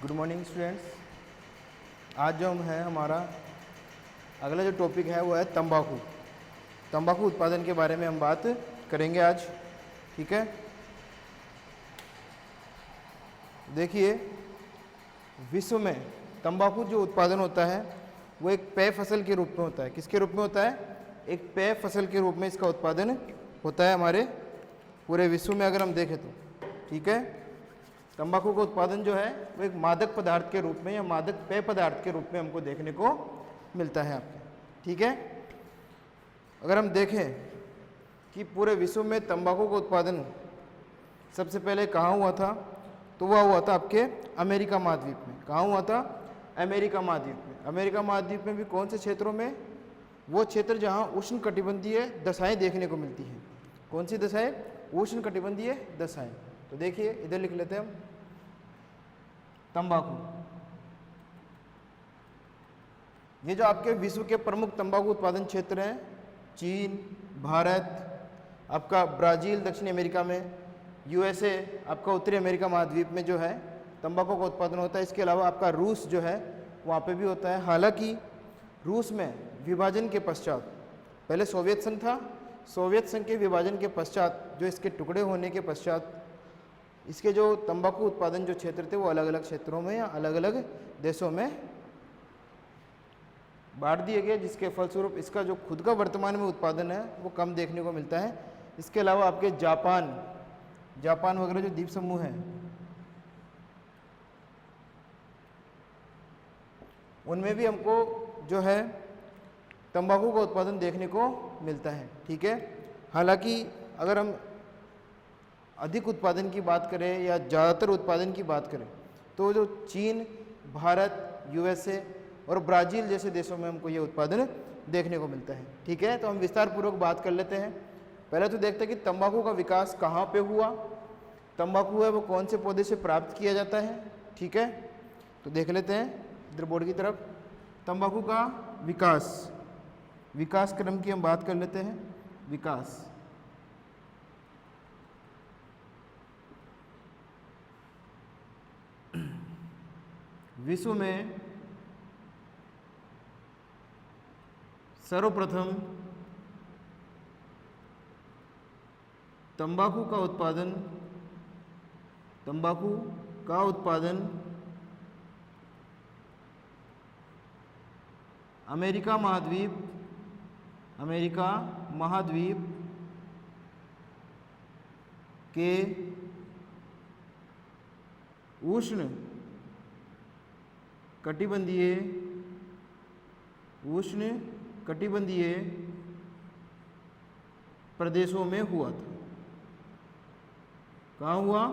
Good morning students. आज जो है हमारा अगला जो टॉपिक है वो है तंबाकू। तंबाकू उत्पादन के बारे में हम बात करेंगे आज। ठीक है, देखिए विश्व में तंबाकू जो उत्पादन होता है वो एक पेय फसल के रूप में होता है। किसके रूप में होता है? एक पेय फसल के रूप में इसका उत्पादन होता है हमारे पूरे विश्व में अगर हम देखें तो। ठीक है, तंबाकू का उत्पादन जो है वो एक मादक पदार्थ के रूप में या मादक पेय पदार्थ के रूप में हमको देखने को मिलता है आपके। ठीक है, अगर हम देखें कि पूरे विश्व में तंबाकू का उत्पादन सबसे पहले कहाँ हुआ था, तो वह हुआ था आपके अमेरिका महाद्वीप में। कहाँ हुआ था? अमेरिका महाद्वीप में। अमेरिका महाद्वीप में भी कौन से क्षेत्रों में? वो क्षेत्र जहाँ उष्ण कटिबंधीय दशाएं देखने को मिलती हैं। कौन सी दशाएं? उष्ण कटिबंधीय दशाएं। तो देखिए इधर लिख लेते हैं हम तंबाकू। ये जो आपके विश्व के प्रमुख तंबाकू उत्पादन क्षेत्र हैं, चीन, भारत, आपका ब्राजील दक्षिण अमेरिका में, यूएसए, आपका उत्तरी अमेरिका महाद्वीप में जो है तंबाकू का उत्पादन होता है। इसके अलावा आपका रूस जो है वहाँ पे भी होता है। हालांकि रूस में विभाजन के पश्चात, पहले सोवियत संघ था, सोवियत संघ के विभाजन के पश्चात जो इसके टुकड़े होने के पश्चात इसके जो तंबाकू उत्पादन जो क्षेत्र थे वो अलग अलग क्षेत्रों में या अलग अलग देशों में बांट दिए गए, जिसके फलस्वरूप इसका जो खुद का वर्तमान में उत्पादन है वो कम देखने को मिलता है। इसके अलावा आपके जापान वगैरह जो द्वीप समूह हैं उनमें भी हमको जो है तंबाकू का उत्पादन देखने को मिलता है। ठीक है, हालांकि अगर हम अधिक उत्पादन की बात करें या ज़्यादातर उत्पादन की बात करें तो जो चीन, भारत, यूएसए और ब्राज़ील जैसे देशों में हमको ये उत्पादन देखने को मिलता है। ठीक है, तो हम विस्तार पूर्वक बात कर लेते हैं। पहले तो देखते हैं कि तंबाकू का विकास कहाँ पे हुआ, तंबाकू है वो कौन से पौधे से प्राप्त किया जाता है। ठीक है, तो देख लेते हैं इधर बोर्ड की तरफ। तंबाकू का विकास क्रम की हम बात कर लेते हैं। विकास विश्व में सर्वप्रथम तंबाकू का उत्पादन अमेरिका महाद्वीप के उष्ण कटिबंधीय प्रदेशों में हुआ था। कहाँ हुआ?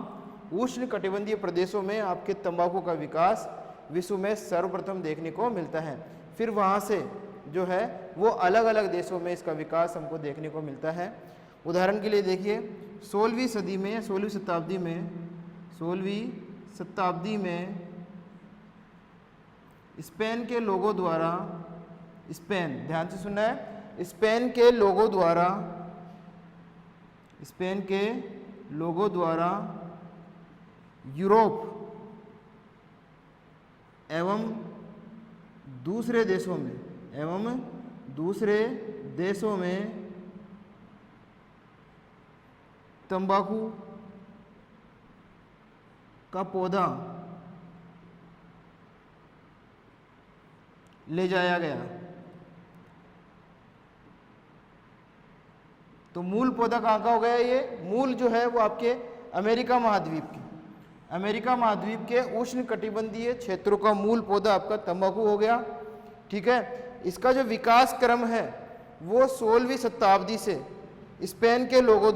उष्ण कटिबंधीय प्रदेशों में आपके तंबाकू का विकास विश्व में सर्वप्रथम देखने को मिलता है। फिर वहाँ से जो है वो अलग अलग देशों में इसका विकास हमको देखने को मिलता है। उदाहरण के लिए देखिए 16वीं सदी में या 16वीं शताब्दी में स्पेन के लोगों द्वारा, ध्यान से सुनना है, स्पेन के लोगों द्वारा यूरोप एवं दूसरे देशों में तंबाकू का पौधा ले जाया गया। तो मूल पौधा कहाँ का हो गया? ये मूल जो है वो आपके अमेरिका महाद्वीप के उष्ण कटिबंधीय क्षेत्रों का मूल पौधा आपका तंबाकू हो गया। ठीक है, इसका जो विकास क्रम है वो 16वीं शताब्दी से स्पेन के लोगों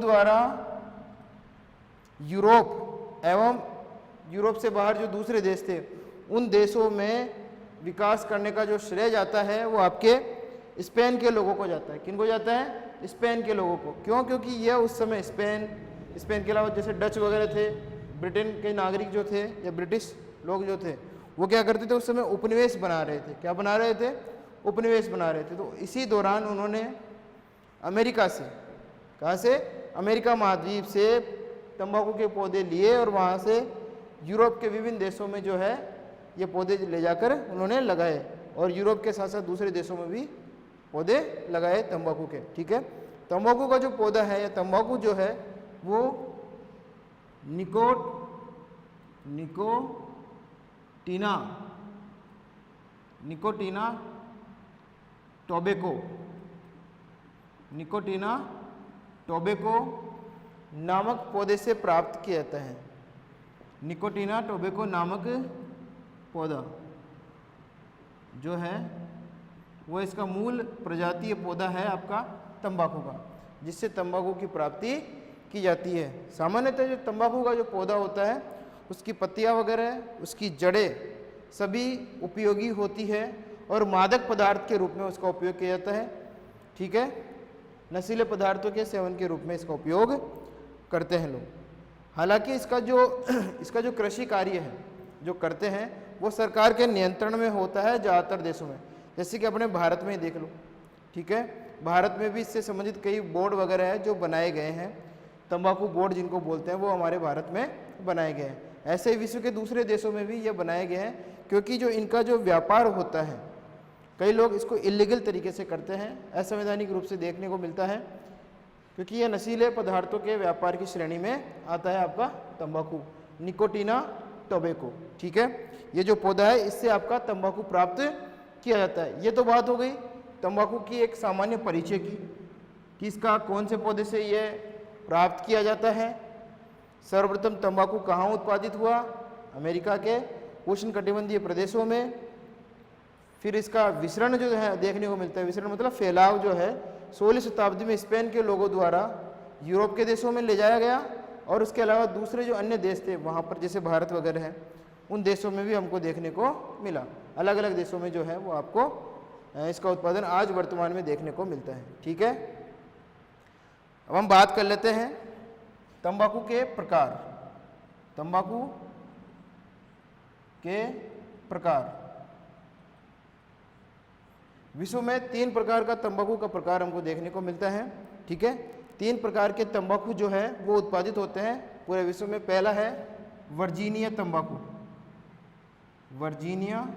द्वारा यूरोप एवं यूरोप से बाहर जो दूसरे देश थे उन देशों में विकास करने का जो श्रेय जाता है वो आपके स्पेन के लोगों को जाता है। किनको जाता है? स्पेन के लोगों को। क्यों? क्योंकि यह उस समय स्पेन के अलावा जैसे डच वगैरह थे, ब्रिटेन के नागरिक जो थे या ब्रिटिश लोग जो थे वो क्या करते थे? उस समय उपनिवेश बना रहे थे। क्या बना रहे थे? उपनिवेश बना रहे थे। तो इसी दौरान उन्होंने अमेरिका से, कहाँ से? अमेरिका महाद्वीप से तंबाकू के पौधे लिए और वहाँ से यूरोप के विभिन्न देशों में जो है ये पौधे ले जाकर उन्होंने लगाए, और यूरोप के साथ साथ दूसरे देशों में भी पौधे लगाए तंबाकू के। ठीक है, तंबाकू का जो पौधा है या तंबाकू जो है वो निकोटीना टोबैको नामक पौधे से प्राप्त किया जाता है। निकोटीना टोबैको नामक पौधा जो है वो इसका मूल प्रजातीय पौधा है आपका तंबाकू का, जिससे तंबाकू की प्राप्ति की जाती है। सामान्यतः जो तंबाकू का जो पौधा होता है उसकी पत्तियां वगैरह, उसकी जड़ें सभी उपयोगी होती है और मादक पदार्थ के रूप में उसका उपयोग किया जाता है। ठीक है, नशीले पदार्थों के सेवन के रूप में इसका उपयोग करते हैं लोग। हालांकि इसका जो कृषि कार्य है जो करते हैं वो सरकार के नियंत्रण में होता है ज़्यादातर देशों में, जैसे कि अपने भारत में ही देख लो। ठीक है, भारत में भी इससे संबंधित कई बोर्ड वगैरह है जो बनाए गए हैं, तंबाकू बोर्ड जिनको बोलते हैं, वो हमारे भारत में बनाए गए हैं। ऐसे ही विश्व के दूसरे देशों में भी ये बनाए गए हैं, क्योंकि जो इनका जो व्यापार होता है कई लोग इसको इलीगल तरीके से करते हैं, असंवैधानिक रूप से देखने को मिलता है, क्योंकि ये नशीले पदार्थों के व्यापार की श्रेणी में आता है आपका तंबाकू, निकोटीना टोबैको। ठीक है, ये जो पौधा है इससे आपका तंबाकू प्राप्त किया जाता है। ये तो बात हो गई तंबाकू की एक सामान्य परिचय की, कि इसका कौन से पौधे से ये प्राप्त किया जाता है। सर्वप्रथम तंबाकू कहाँ उत्पादित हुआ? अमेरिका के उष्णकटिबंधीय प्रदेशों में। फिर इसका विसरण जो है देखने को मिलता है, विसरण मतलब फैलाव जो है 16वीं शताब्दी में स्पेन के लोगों द्वारा यूरोप के देशों में ले जाया गया, और उसके अलावा दूसरे जो अन्य देश थे वहाँ पर जैसे भारत वगैरह है उन देशों में भी हमको देखने को मिला। अलग अलग देशों में जो है वो आपको इसका उत्पादन आज वर्तमान में देखने को मिलता है। ठीक है, अब हम बात कर लेते हैं तंबाकू के प्रकार। तंबाकू के प्रकार, विश्व में 3 प्रकार का तंबाकू का प्रकार हमको देखने को मिलता है। ठीक है, 3 प्रकार के तंबाकू जो है वो उत्पादित होते हैं पूरे विश्व में। पहला है वर्जीनिया तंबाकू, वर्जीनिया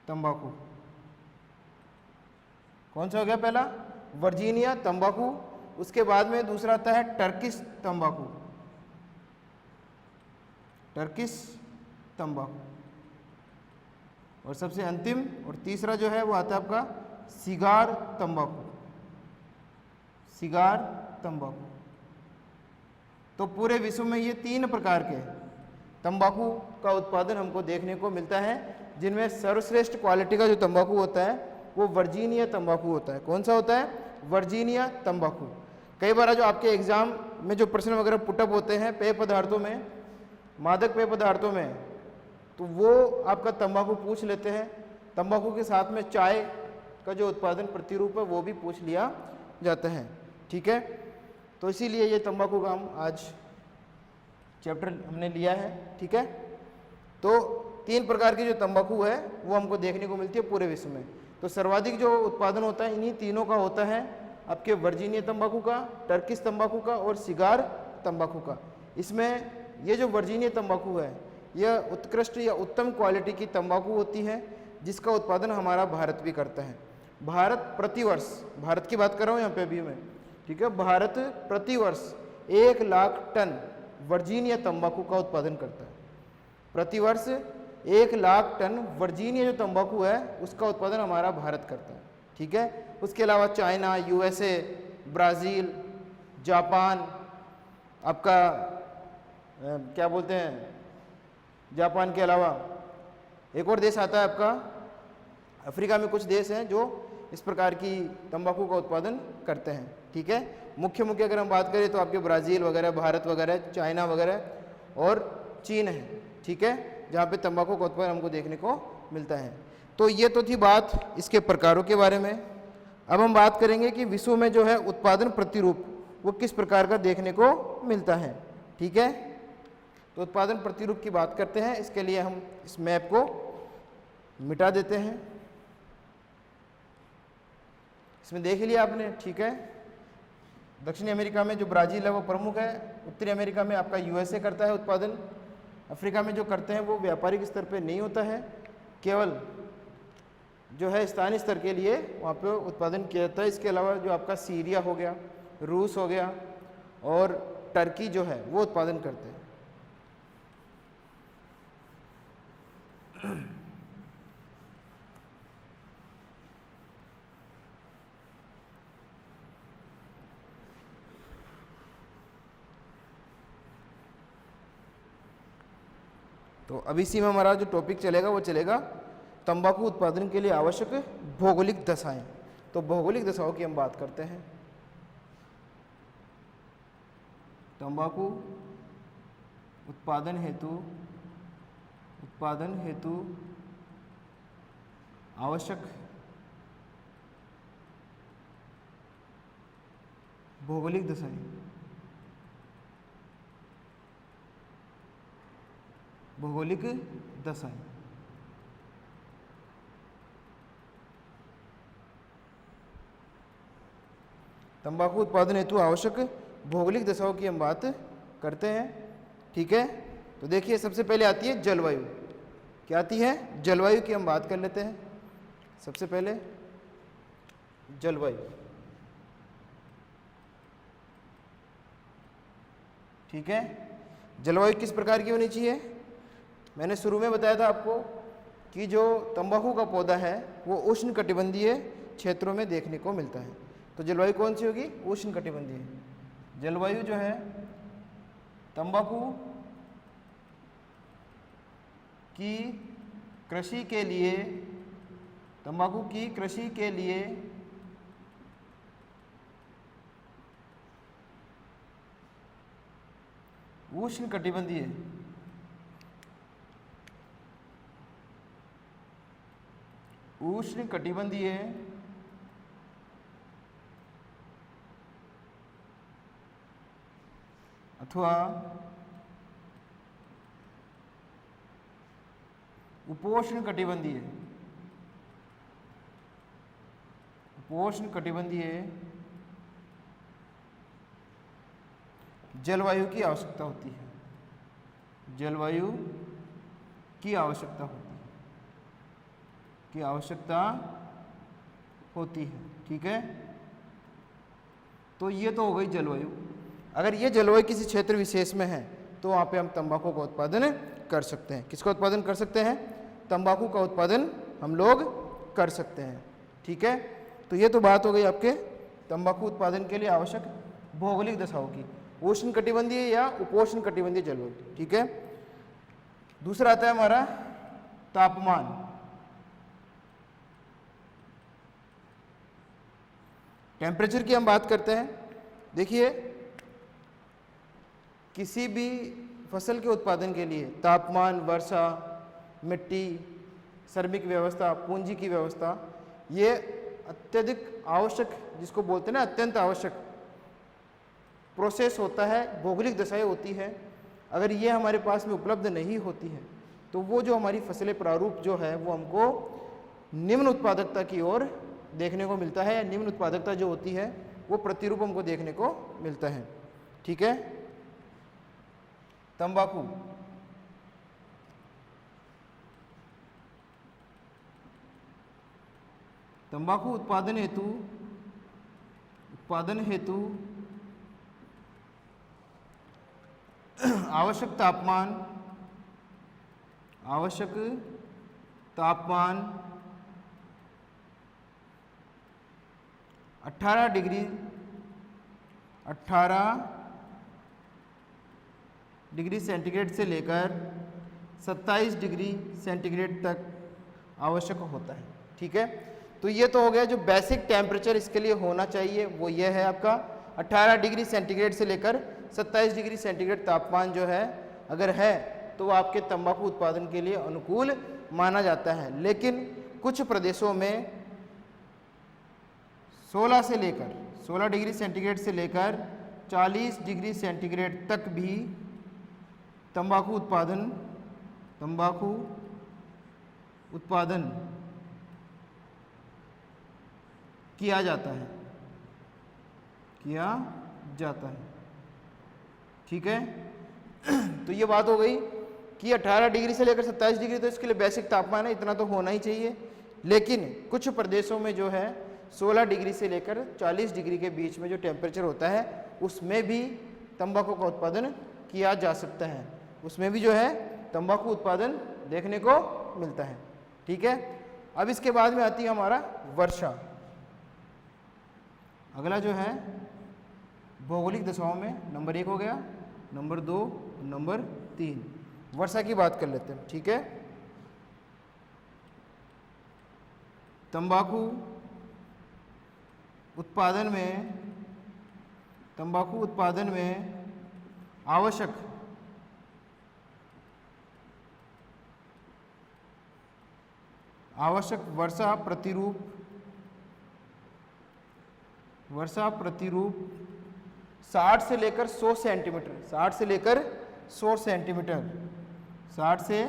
तंबाकू। कौन सा हो गया पहला? वर्जीनिया तंबाकू। उसके बाद में दूसरा आता है टर्किश तंबाकू, टर्किश तंबाकू। और सबसे अंतिम और तीसरा जो है वो आता है आपका सिगार तंबाकू, सिगार तंबाकू। तो पूरे विश्व में ये 3 प्रकार के तंबाकू का उत्पादन हमको देखने को मिलता है, जिनमें सर्वश्रेष्ठ क्वालिटी का जो तंबाकू होता है वो वर्जीनिया तंबाकू होता है। कौन सा होता है? वर्जीनिया तंबाकू। कई बार जो आपके एग्जाम में जो प्रश्न वगैरह पुटअप होते हैं पेय पदार्थों में, मादक पेय पदार्थों में, तो वो आपका तंबाकू पूछ लेते हैं। तंबाकू के साथ में चाय का जो उत्पादन प्रतिरूप है वो भी पूछ लिया जाता है। ठीक है, तो इसीलिए ये तंबाकू का हम आज चैप्टर हमने लिया है। ठीक है, तो 3 प्रकार की जो तंबाकू है वो हमको देखने को मिलती है पूरे विश्व में। तो सर्वाधिक जो उत्पादन होता है इन्हीं तीनों का होता है, आपके वर्जीनिया तंबाकू का, टर्किश तंबाकू का और सिगार तंबाकू का। इसमें ये जो वर्जीनिया तंबाकू है यह उत्कृष्ट या उत्तम क्वालिटी की तंबाकू होती है, जिसका उत्पादन हमारा भारत भी करता है। भारत प्रतिवर्ष, भारत की बात कर रहा हूँ यहाँ पे अभी मैं, ठीक है, भारत प्रतिवर्ष 1 लाख टन वर्जीनिया तंबाकू का उत्पादन करता है। प्रतिवर्ष 1 लाख टन वर्जीनिया जो तंबाकू है उसका उत्पादन हमारा भारत करता है। ठीक है, उसके अलावा चाइना, यूएसए, ब्राज़ील, जापान, आपका क्या बोलते हैं, जापान के अलावा एक और देश आता है आपका अफ्रीका में, कुछ देश हैं जो इस प्रकार की तंबाकू का उत्पादन करते हैं। ठीक है, मुख्य अगर हम बात करें तो आपके ब्राज़ील वगैरह, भारत वगैरह, चाइना वगैरह और चीन है। ठीक है, जहाँ पे तंबाकू का उत्पादन हमको देखने को मिलता है। तो ये तो थी बात इसके प्रकारों के बारे में। अब हम बात करेंगे कि विश्व में जो है उत्पादन प्रतिरूप वो किस प्रकार का देखने को मिलता है। ठीक है, तो उत्पादन प्रतिरूप की बात करते हैं। इसके लिए हम इस मैप को मिटा देते हैं। इसमें देख लिया आपने, ठीक है, दक्षिणी अमेरिका में जो ब्राज़ील है वो प्रमुख है, उत्तरी अमेरिका में आपका यूएसए करता है उत्पादन, अफ्रीका में जो करते हैं वो व्यापारिक स्तर पे नहीं होता है, केवल जो है स्थानीय स्तर के लिए वहाँ पे उत्पादन किया जाता है। इसके अलावा जो आपका सीरिया हो गया, रूस हो गया और टर्की जो है वो उत्पादन करते हैं। तो अभी इसी में हमारा जो टॉपिक चलेगा वो चलेगा तंबाकू उत्पादन के लिए आवश्यक भौगोलिक दशाएं। तो भौगोलिक दशाओं की हम बात करते हैं। तंबाकू उत्पादन हेतु आवश्यक भौगोलिक दशाएं। भौगोलिक दशाएं तंबाकू उत्पादन हेतु आवश्यक भौगोलिक दशाओं की हम बात करते हैं। ठीक है, तो देखिए सबसे पहले आती है जलवायु। क्या आती है? जलवायु की हम बात कर लेते हैं। सबसे पहले जलवायु। ठीक है, जलवायु किस प्रकार की होनी चाहिए? मैंने शुरू में बताया था आपको कि जो तंबाकू का पौधा है वो उष्णकटिबंधीय क्षेत्रों में देखने को मिलता है। तो जलवायु कौन सी होगी? उष्णकटिबंधीय। जलवायु जो है तंबाकू की कृषि के लिए उष्णकटिबंधीय अथवा उपोष्णकटिबंधीय जलवायु की आवश्यकता होती है। जलवायु की आवश्यकता होती है। ठीक है, तो ये तो हो गई जलवायु। अगर ये जलवायु किसी क्षेत्र विशेष में है तो वहाँ पे हम तंबाकू का उत्पादन कर सकते हैं। किसका उत्पादन कर सकते हैं? तंबाकू का उत्पादन हम लोग कर सकते हैं। ठीक है, तो ये तो बात हो गई आपके तंबाकू उत्पादन के लिए आवश्यक भौगोलिक दशाओं की, उष्णकटिबंधीय या उपोष्णकटिबंधीय जलवायु। ठीक है, दूसरा आता है हमारा तापमान। टेम्परेचर की हम बात करते हैं। देखिए किसी भी फसल के उत्पादन के लिए तापमान, वर्षा, मिट्टी, श्रमिक व्यवस्था, पूंजी की व्यवस्था, ये अत्यधिक आवश्यक, जिसको बोलते हैं ना अत्यंत आवश्यक प्रोसेस होता है, भौगोलिक दशाएं होती है। अगर ये हमारे पास में उपलब्ध नहीं होती है तो वो जो हमारी फसलें प्रारूप जो है वो हमको निम्न उत्पादकता की ओर देखने को मिलता है, या निम्न उत्पादकता जो होती है वो प्रतिरूप हमको देखने को मिलता है। ठीक है, तंबाकू उत्पादन हेतु आवश्यक तापमान 18 डिग्री सेंटीग्रेड से लेकर 27 डिग्री सेंटीग्रेड तक आवश्यक होता है। ठीक है, तो ये तो हो गया जो बेसिक टेम्परेचर इसके लिए होना चाहिए, वो ये है आपका 18 डिग्री सेंटीग्रेड से लेकर 27 डिग्री सेंटीग्रेड तापमान जो है अगर है तो वो आपके तंबाकू उत्पादन के लिए अनुकूल माना जाता है। लेकिन कुछ प्रदेशों में 16 डिग्री सेंटीग्रेड से लेकर 40 डिग्री सेंटीग्रेड तक भी तंबाकू उत्पादन किया जाता है। ठीक है, तो ये बात हो गई कि 18 डिग्री से लेकर 27 डिग्री तो इसके लिए बेसिक तापमान है, इतना तो होना ही चाहिए। लेकिन कुछ प्रदेशों में जो है 16 डिग्री से लेकर 40 डिग्री के बीच में जो टेम्परेचर होता है उसमें भी तंबाकू का उत्पादन किया जा सकता है, उसमें भी जो है तंबाकू उत्पादन देखने को मिलता है। ठीक है, अब इसके बाद में आती है हमारा वर्षा। अगला जो है भौगोलिक दशाओं में नंबर 1 हो गया, नंबर 2, नंबर 3 वर्षा की बात कर लेते हैं। ठीक है, तंबाकू उत्पादन में आवश्यक वर्षा प्रतिरूप 60 से लेकर 100 सेंटीमीटर, 60 से लेकर 100 सेंटीमीटर, 60 से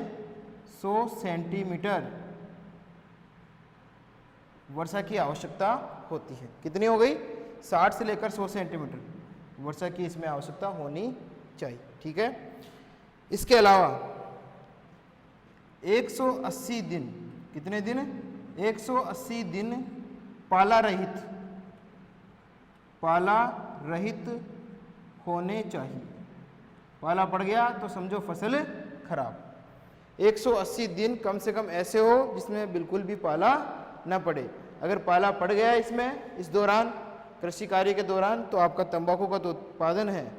100 सेंटीमीटर वर्षा की आवश्यकता होती है। कितनी हो गई? 60 से लेकर 100 सेंटीमीटर वर्षा की इसमें आवश्यकता होनी चाहिए। ठीक है, इसके अलावा 180 दिन, कितने दिन? 180 दिन पाला रहित होने चाहिए। पाला पड़ गया तो समझो फसल खराब। 180 दिन कम से कम ऐसे हो जिसमें बिल्कुल भी पाला ना पड़े। अगर पाला पड़ गया इसमें, इस दौरान कृषि कार्य के दौरान, तो आपका तंबाकू का जो उत्पादन है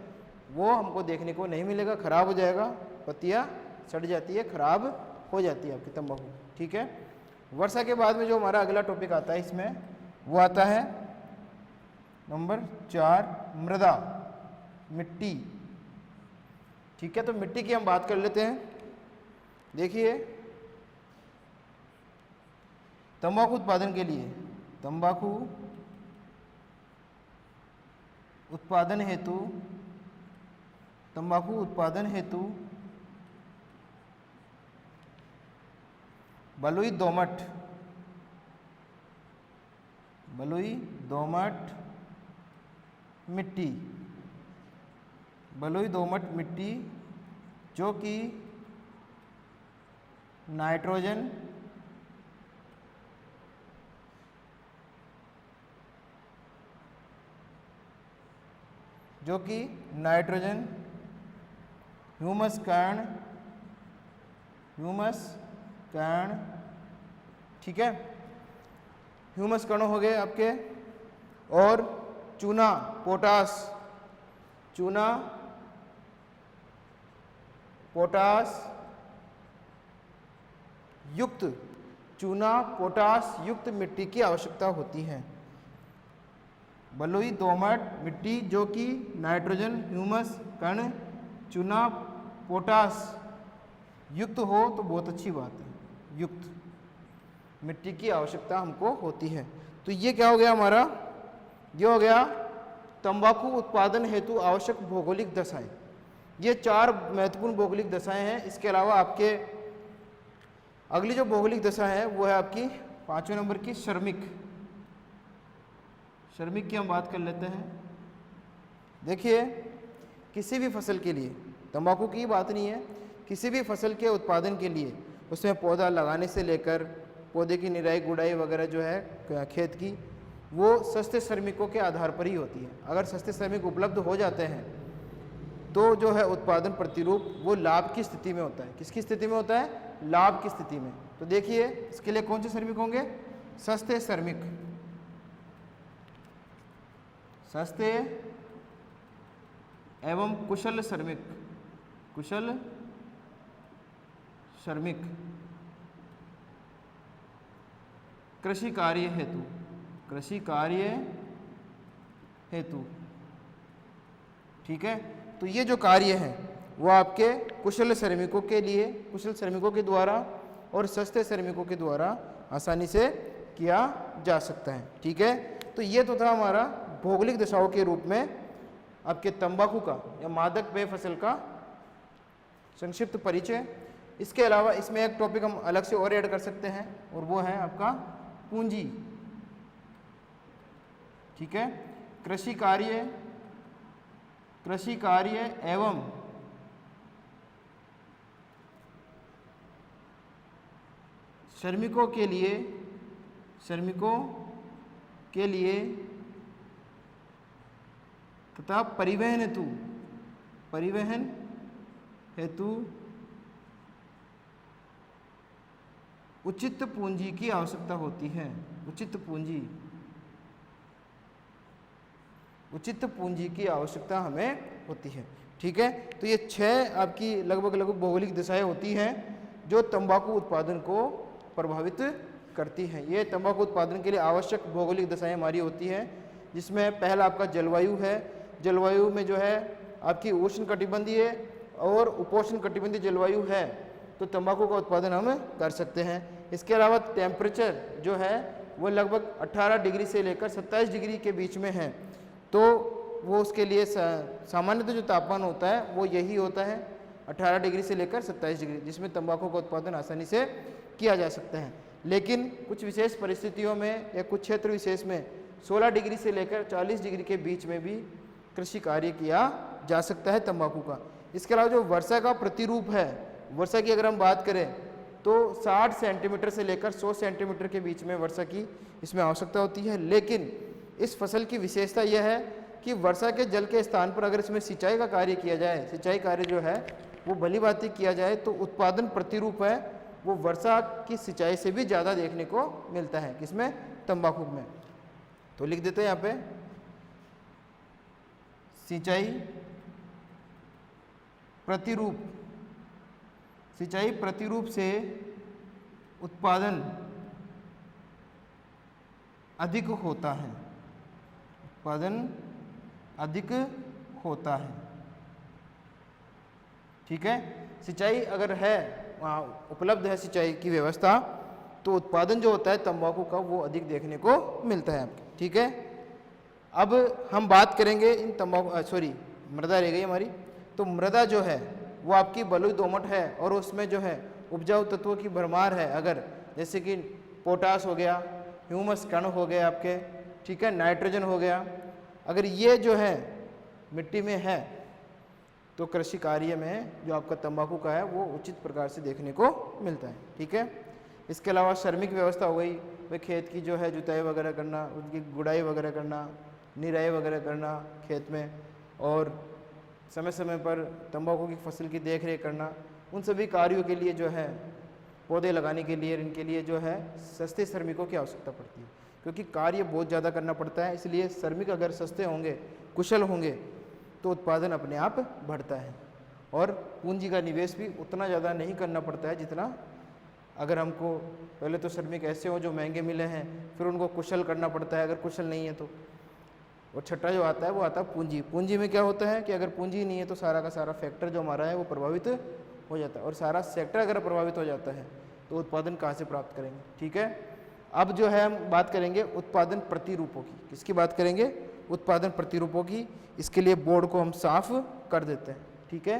वो हमको देखने को नहीं मिलेगा, खराब हो जाएगा, पत्तियां सड़ जाती है, खराब हो जाती है आपकी तंबाकू। ठीक है, वर्षा के बाद में जो हमारा अगला टॉपिक आता है इसमें वो आता है नंबर 4 मृदा, मिट्टी। ठीक है, तो मिट्टी की हम बात कर लेते हैं। देखिए, तंबाकू उत्पादन के लिए, तंबाकू उत्पादन हेतु बलुई दोमट मिट्टी जो कि नाइट्रोजन ह्यूमस कण, ठीक है, ह्यूमस कण हो गए आपके, और चूना पोटास युक्त मिट्टी की आवश्यकता होती है। बलुई दोमट मिट्टी जो कि नाइट्रोजन, ह्यूमस कण, चूना, पोटास युक्त हो तो बहुत अच्छी बात है। युक्त मिट्टी की आवश्यकता हमको होती है। तो ये क्या हो गया हमारा? ये हो गया तंबाकू उत्पादन हेतु आवश्यक भौगोलिक दशाएं। ये 4 महत्वपूर्ण भौगोलिक दशाएं हैं। इसके अलावा आपके अगली जो भौगोलिक दशा है वो है आपकी 5वें नंबर की श्रमिक की हम बात कर लेते हैं। देखिए, किसी भी फसल के लिए, तंबाकू की बात नहीं है, किसी भी फसल के उत्पादन के लिए उसमें पौधा लगाने से लेकर पौधे की निराई गुड़ाई वगैरह जो है खेत की, वो सस्ते श्रमिकों के आधार पर ही होती है। अगर सस्ते श्रमिक उपलब्ध हो जाते हैं तो जो है उत्पादन प्रतिरूप वो लाभ की स्थिति में होता है। किसकी स्थिति में होता है? लाभ की स्थिति में। तो देखिए, इसके लिए कौन से श्रमिक होंगे? सस्ते श्रमिक, सस्ते एवं कुशल श्रमिक कृषि कार्य हेतु, ठीक है। तो ये जो कार्य है वो आपके कुशल श्रमिकों के द्वारा और सस्ते श्रमिकों के द्वारा आसानी से किया जा सकता है। ठीक है, तो ये तो था हमारा भौगोलिक दशाओं के रूप में आपके तंबाकू का या मादक पेय फसल का संक्षिप्त परिचय। इसके अलावा इसमें एक टॉपिक हम अलग से और ऐड कर सकते हैं और वो है आपका पूंजी। ठीक है, कृषि कार्य कृषि कार्य एवं श्रमिकों के लिए तथा परिवहन हेतु उचित पूंजी की आवश्यकता होती है। उचित पूंजी की आवश्यकता हमें होती है। ठीक है, तो ये 6 आपकी लगभग भौगोलिक दशाएं होती हैं जो तंबाकू उत्पादन को प्रभावित करती हैं। ये तंबाकू उत्पादन के लिए आवश्यक भौगोलिक दशाएं हमारी होती हैं, जिसमें पहला आपका जलवायु है। जलवायु में जो है आपकी उष्ण कटिबंधीय और उपोष्ण कटिबंधीय जलवायु है तो तंबाकू का उत्पादन हम कर सकते हैं। इसके अलावा टेम्परेचर जो है वो लगभग 18 डिग्री से लेकर 27 डिग्री के बीच में है, तो वो उसके लिए सामान्यतः जो तापमान होता है वो यही होता है 18 डिग्री से लेकर 27 डिग्री, जिसमें तंबाकू का उत्पादन आसानी से किया जा सकता है। लेकिन कुछ विशेष परिस्थितियों में या कुछ क्षेत्र विशेष में 16 डिग्री से लेकर 40 डिग्री के बीच में भी कृषि कार्य किया जा सकता है तंबाकू का। इसके अलावा जो वर्षा का प्रतिरूप है, वर्षा की अगर हम बात करें तो 60 सेंटीमीटर से लेकर 100 सेंटीमीटर के बीच में वर्षा की इसमें आवश्यकता होती है। लेकिन इस फसल की विशेषता यह है कि वर्षा के जल के स्थान पर अगर इसमें सिंचाई का कार्य किया जाए, सिंचाई कार्य जो है वो भली भांति किया जाए तो उत्पादन प्रतिरूप है वो वर्षा की सिंचाई से भी ज़्यादा देखने को मिलता है। किसमें? तंबाकू में। तो लिख देते हैं यहाँ पे सिंचाई प्रतिरूप से उत्पादन अधिक होता है। ठीक है, सिंचाई अगर है, वहाँ उपलब्ध है सिंचाई की व्यवस्था, तो उत्पादन जो होता है तंबाकू का वो अधिक देखने को मिलता है आपके। ठीक है, अब हम बात करेंगे इन मृदा रह गई हमारी। तो मृदा जो है वो आपकी बलुई दोमट है और उसमें जो है उपजाऊ तत्वों की भरमार है। अगर जैसे कि पोटास हो गया, ह्यूमस कण हो गए आपके, ठीक है, नाइट्रोजन हो गया, अगर ये जो है मिट्टी में है तो कृषि कार्य में जो आपका तंबाकू का है वो उचित प्रकार से देखने को मिलता है। ठीक है, इसके अलावा श्रमिक व्यवस्था हो गई, भाई खेत की जो है जुताई वगैरह करना, उनकी गुड़ाई वगैरह करना, निराई वगैरह करना खेत में, और समय समय पर तंबाकू की फसल की देख रेख करना, उन सभी कार्यों के लिए जो है पौधे लगाने के लिए इनके लिए जो है सस्ते श्रमिकों की आवश्यकता पड़ती है, क्योंकि कार्य बहुत ज़्यादा करना पड़ता है। इसलिए श्रमिक अगर सस्ते होंगे, कुशल होंगे, तो उत्पादन अपने आप बढ़ता है और पूंजी का निवेश भी उतना ज़्यादा नहीं करना पड़ता है जितना अगर हमको पहले तो श्रमिक ऐसे हो जो महंगे मिले हैं, फिर उनको कुशल करना पड़ता है अगर कुशल नहीं है तो। और छठा जो आता है वो आता है पूंजी। पूंजी में क्या होता है कि अगर पूंजी नहीं है तो सारा का सारा फैक्टर जो हमारा है वो प्रभावित हो जाता है, और सारा सेक्टर अगर प्रभावित हो जाता है तो उत्पादन कहाँ से प्राप्त करेंगे। ठीक है, अब जो है हम बात करेंगे उत्पादन प्रतिरूपों की। किसकी बात करेंगे? उत्पादन प्रतिरूपों की। इसके लिए बोर्ड को हम साफ कर देते हैं। ठीक है,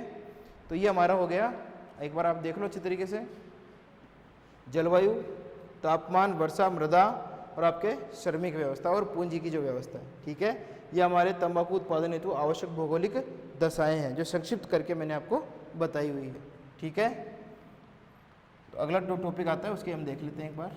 तो ये हमारा हो गया, एक बार आप देख लो अच्छी तरीके से, जलवायु, तापमान, वर्षा, मृदा और आपके श्रमिक व्यवस्था और पूंजी की जो व्यवस्था है। ठीक है, ये हमारे तंबाकू उत्पादन हेतु आवश्यक भौगोलिक दशाएं हैं जो संक्षिप्त करके मैंने आपको बताई हुई है। ठीक है, तो अगला टॉपिक आता है, उसके हम देख लेते हैं एक बार।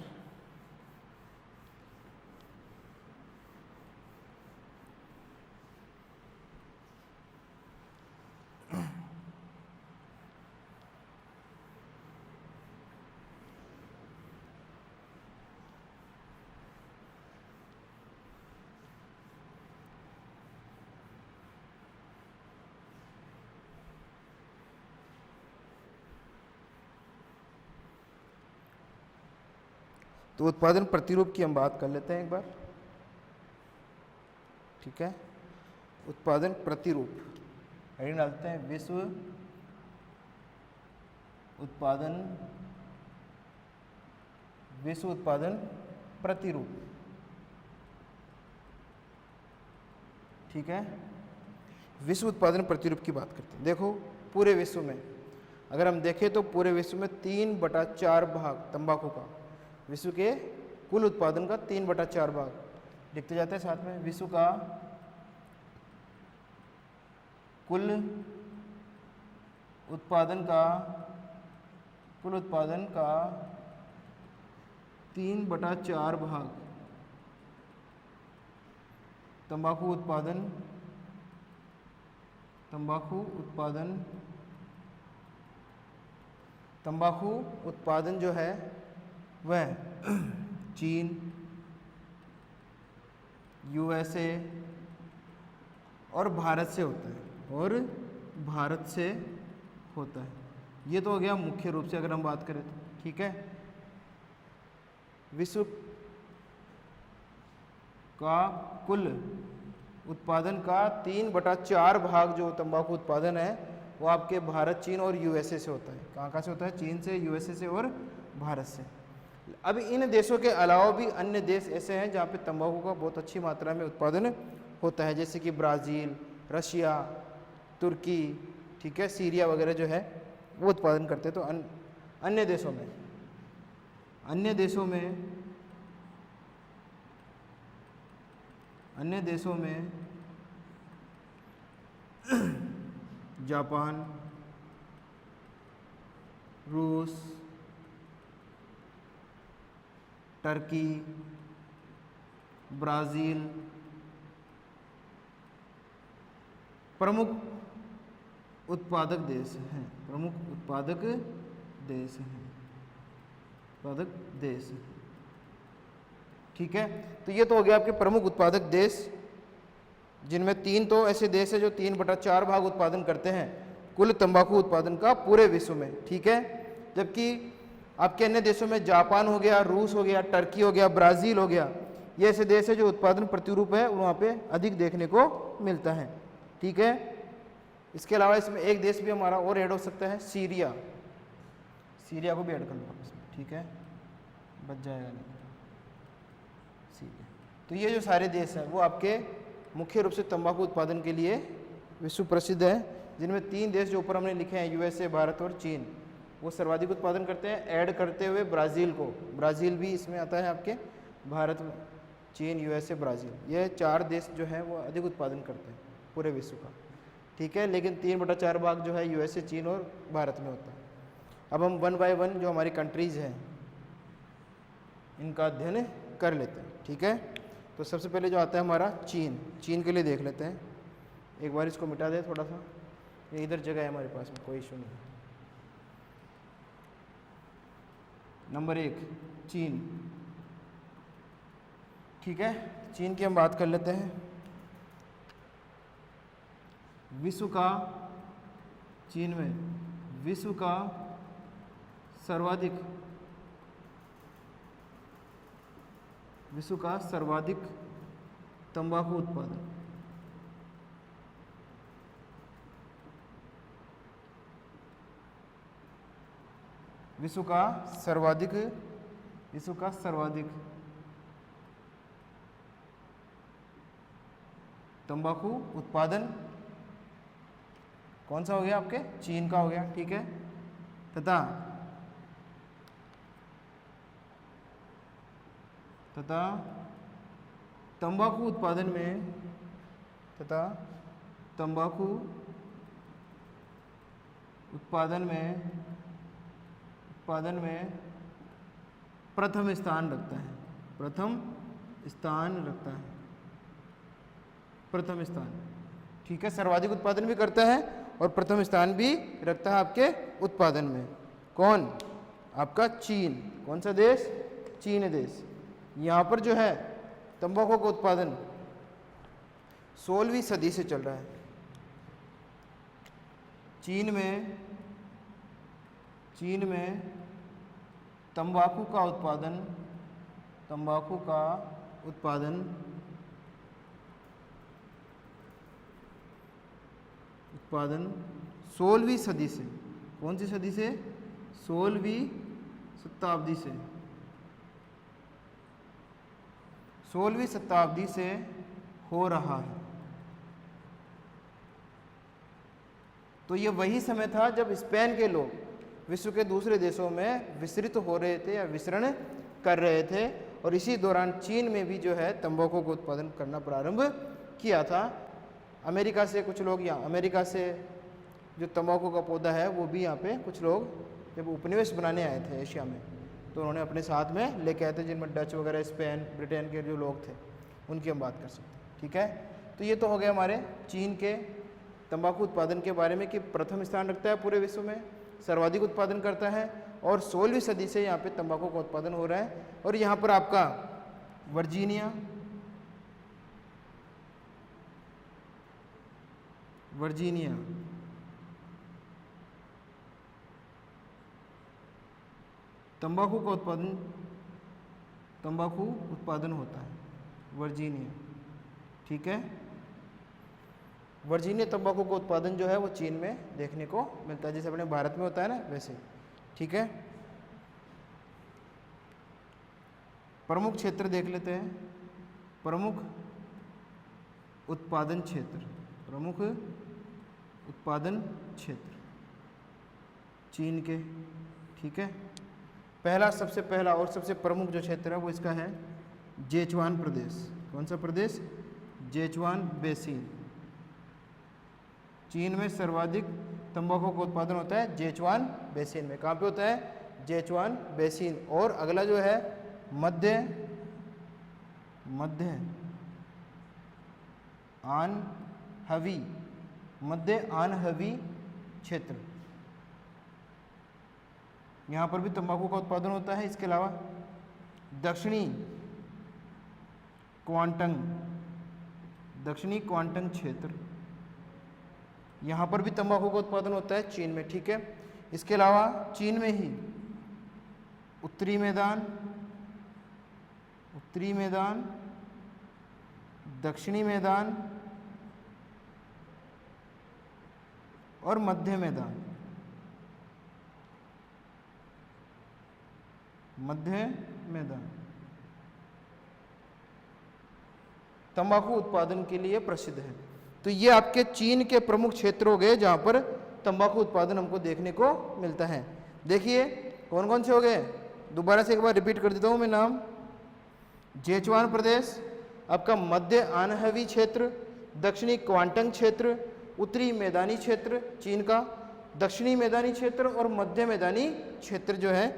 तो उत्पादन प्रतिरूप की हम बात कर लेते हैं एक बार। ठीक है, उत्पादन प्रतिरूप हेडिंग डालते हैं, विश्व उत्पादन प्रतिरूप। ठीक है, विश्व उत्पादन प्रतिरूप की बात करते हैं। देखो पूरे विश्व में अगर हम देखें तो पूरे विश्व में 3/4 भाग तंबाकू का, विश्व के कुल उत्पादन का 3/4 भाग लिखते जाते हैं साथ में। विश्व का कुल उत्पादन का 3/4 भाग तंबाकू उत्पादन जो है वह चीन, यूएसए और भारत से होता है। ये तो हो गया मुख्य रूप से अगर हम बात करें तो, ठीक है। विश्व का कुल उत्पादन का 3/4 भाग जो तंबाकू उत्पादन है वो आपके भारत, चीन और यूएसए से होता है। कहाँ से होता है? चीन से, यूएसए से और भारत से। अब इन देशों के अलावा भी अन्य देश ऐसे हैं जहाँ पे तंबाकू का बहुत अच्छी मात्रा में उत्पादन होता है, जैसे कि ब्राज़ील, रशिया, तुर्की, ठीक है, सीरिया वगैरह जो है वो उत्पादन करते हैं। तो अन्य देशों में जापान, रूस, टर्की, ब्राज़ील प्रमुख उत्पादक देश हैं। ठीक है, तो ये तो हो गया आपके प्रमुख उत्पादक देश, जिनमें 3 तो ऐसे देश है जो 3/4 भाग उत्पादन करते हैं कुल तंबाकू उत्पादन का पूरे विश्व में। ठीक है, जबकि आपके अन्य देशों में जापान हो गया, रूस हो गया, टर्की हो गया, ब्राज़ील हो गया, ये ऐसे देश है जो उत्पादन प्रतिरूप है वहाँ पे अधिक देखने को मिलता है। ठीक है, इसके अलावा इसमें एक देश भी हमारा और ऐड हो सकता है, सीरिया को भी ऐड कर लो इसमें। ठीक है, बच जाएगा नहीं सीरिया। तो ये जो सारे देश हैं वो आपके मुख्य रूप से तंबाकू उत्पादन के लिए विश्व प्रसिद्ध है, जिनमें 3 देश जो ऊपर हमने लिखे हैं, यूएसए, भारत और चीन, वो सर्वाधिक उत्पादन करते हैं। ऐड करते हुए ब्राज़ील भी इसमें आता है आपके, भारत, चीन, यूएसए, ब्राज़ील, ये 4 देश जो हैं वो अधिक उत्पादन करते हैं पूरे विश्व का। ठीक है, लेकिन 3/4 भाग जो है यूएसए, चीन और भारत में होता है। अब हम 1 बाय 1 जो हमारी कंट्रीज़ हैं इनका अध्ययन कर लेते हैं। ठीक है, तो सबसे पहले जो आता है हमारा चीन के लिए देख लेते हैं। एक बार इसको मिटा दे थोड़ा सा, ये इधर जगह है हमारे पास में, कोई इशू नहीं। नंबर 1 चीन। ठीक है, चीन की हम बात कर लेते हैं। विश्व का सर्वाधिक तंबाकू उत्पादन, विश्व का सर्वाधिक तंबाकू उत्पादन कौन सा हो गया? आपके चीन का हो गया। ठीक है, तथा तंबाकू उत्पादन में प्रथम स्थान रखता है। ठीक है, सर्वाधिक उत्पादन भी करता है और प्रथम स्थान भी रखता है आपके उत्पादन में। कौन? आपका चीन। कौन सा देश? चीन देश। यहाँ पर जो है तंबाकू का उत्पादन 16वीं सदी से चल रहा है। चीन में तंबाकू का उत्पादन 16वीं सदी से, कौन सी सदी से? 16वीं शताब्दी से, 16वीं शताब्दी से हो रहा है। तो ये वही समय था जब स्पेन के लोग विश्व के दूसरे देशों में विस्तृत हो रहे थे या विचरण कर रहे थे, और इसी दौरान चीन में भी जो है तंबाकू का उत्पादन करना प्रारंभ किया था। अमेरिका से कुछ लोग, यहाँ अमेरिका से जो तंबाकू का पौधा है वो भी यहाँ पे कुछ लोग जब उपनिवेश बनाने आए थे एशिया में, तो उन्होंने अपने साथ में लेके आए थे, जिनमें डच वगैरह, स्पेन, ब्रिटेन के जो लोग थे उनकी हम बात कर सकते हैं। ठीक है, तो ये तो हो गया हमारे चीन के तंबाकू उत्पादन के बारे में कि प्रथम स्थान रखता है पूरे विश्व में, सर्वाधिक उत्पादन करता है और 16वीं सदी से यहाँ पे तंबाकू का उत्पादन हो रहा है। और यहाँ पर आपका वर्जीनिया तंबाकू उत्पादन होता है, वर्जीनिया। ठीक है, वर्जीनिया तंबाकू का उत्पादन जो है वो चीन में देखने को मिलता है, जैसे अपने भारत में होता है ना वैसे। ठीक है, प्रमुख क्षेत्र देख लेते हैं। प्रमुख उत्पादन क्षेत्र चीन के। ठीक है, सबसे पहला और सबसे प्रमुख जो क्षेत्र है वो इसका है जेचुआन प्रदेश। कौन सा प्रदेश? जेचुआन बेसिन। चीन में सर्वाधिक तंबाकू का उत्पादन होता है जेचुआन बेसिन में। कहाँ पे होता है? जेचुआन बेसिन। और अगला जो है मध्य आनहवी क्षेत्र, यहाँ पर भी तंबाकू का उत्पादन होता है। इसके अलावा दक्षिणी क्वांटंग क्षेत्र, यहाँ पर भी तंबाकू का उत्पादन होता है चीन में। ठीक है, इसके अलावा चीन में ही उत्तरी मैदान, दक्षिणी मैदान और मध्य मैदान, तंबाकू उत्पादन के लिए प्रसिद्ध है। तो ये आपके चीन के प्रमुख क्षेत्र हो गए जहां पर तंबाकू उत्पादन हमको देखने को मिलता है। देखिए कौन कौन से हो गए, दोबारा से एक बार रिपीट कर देता हूं मैं नाम। जेचुआन प्रदेश, आपका मध्य आनहवी क्षेत्र, दक्षिणी क्वांटंग क्षेत्र, उत्तरी मैदानी क्षेत्र चीन का, दक्षिणी मैदानी क्षेत्र और मध्य मैदानी क्षेत्र जो है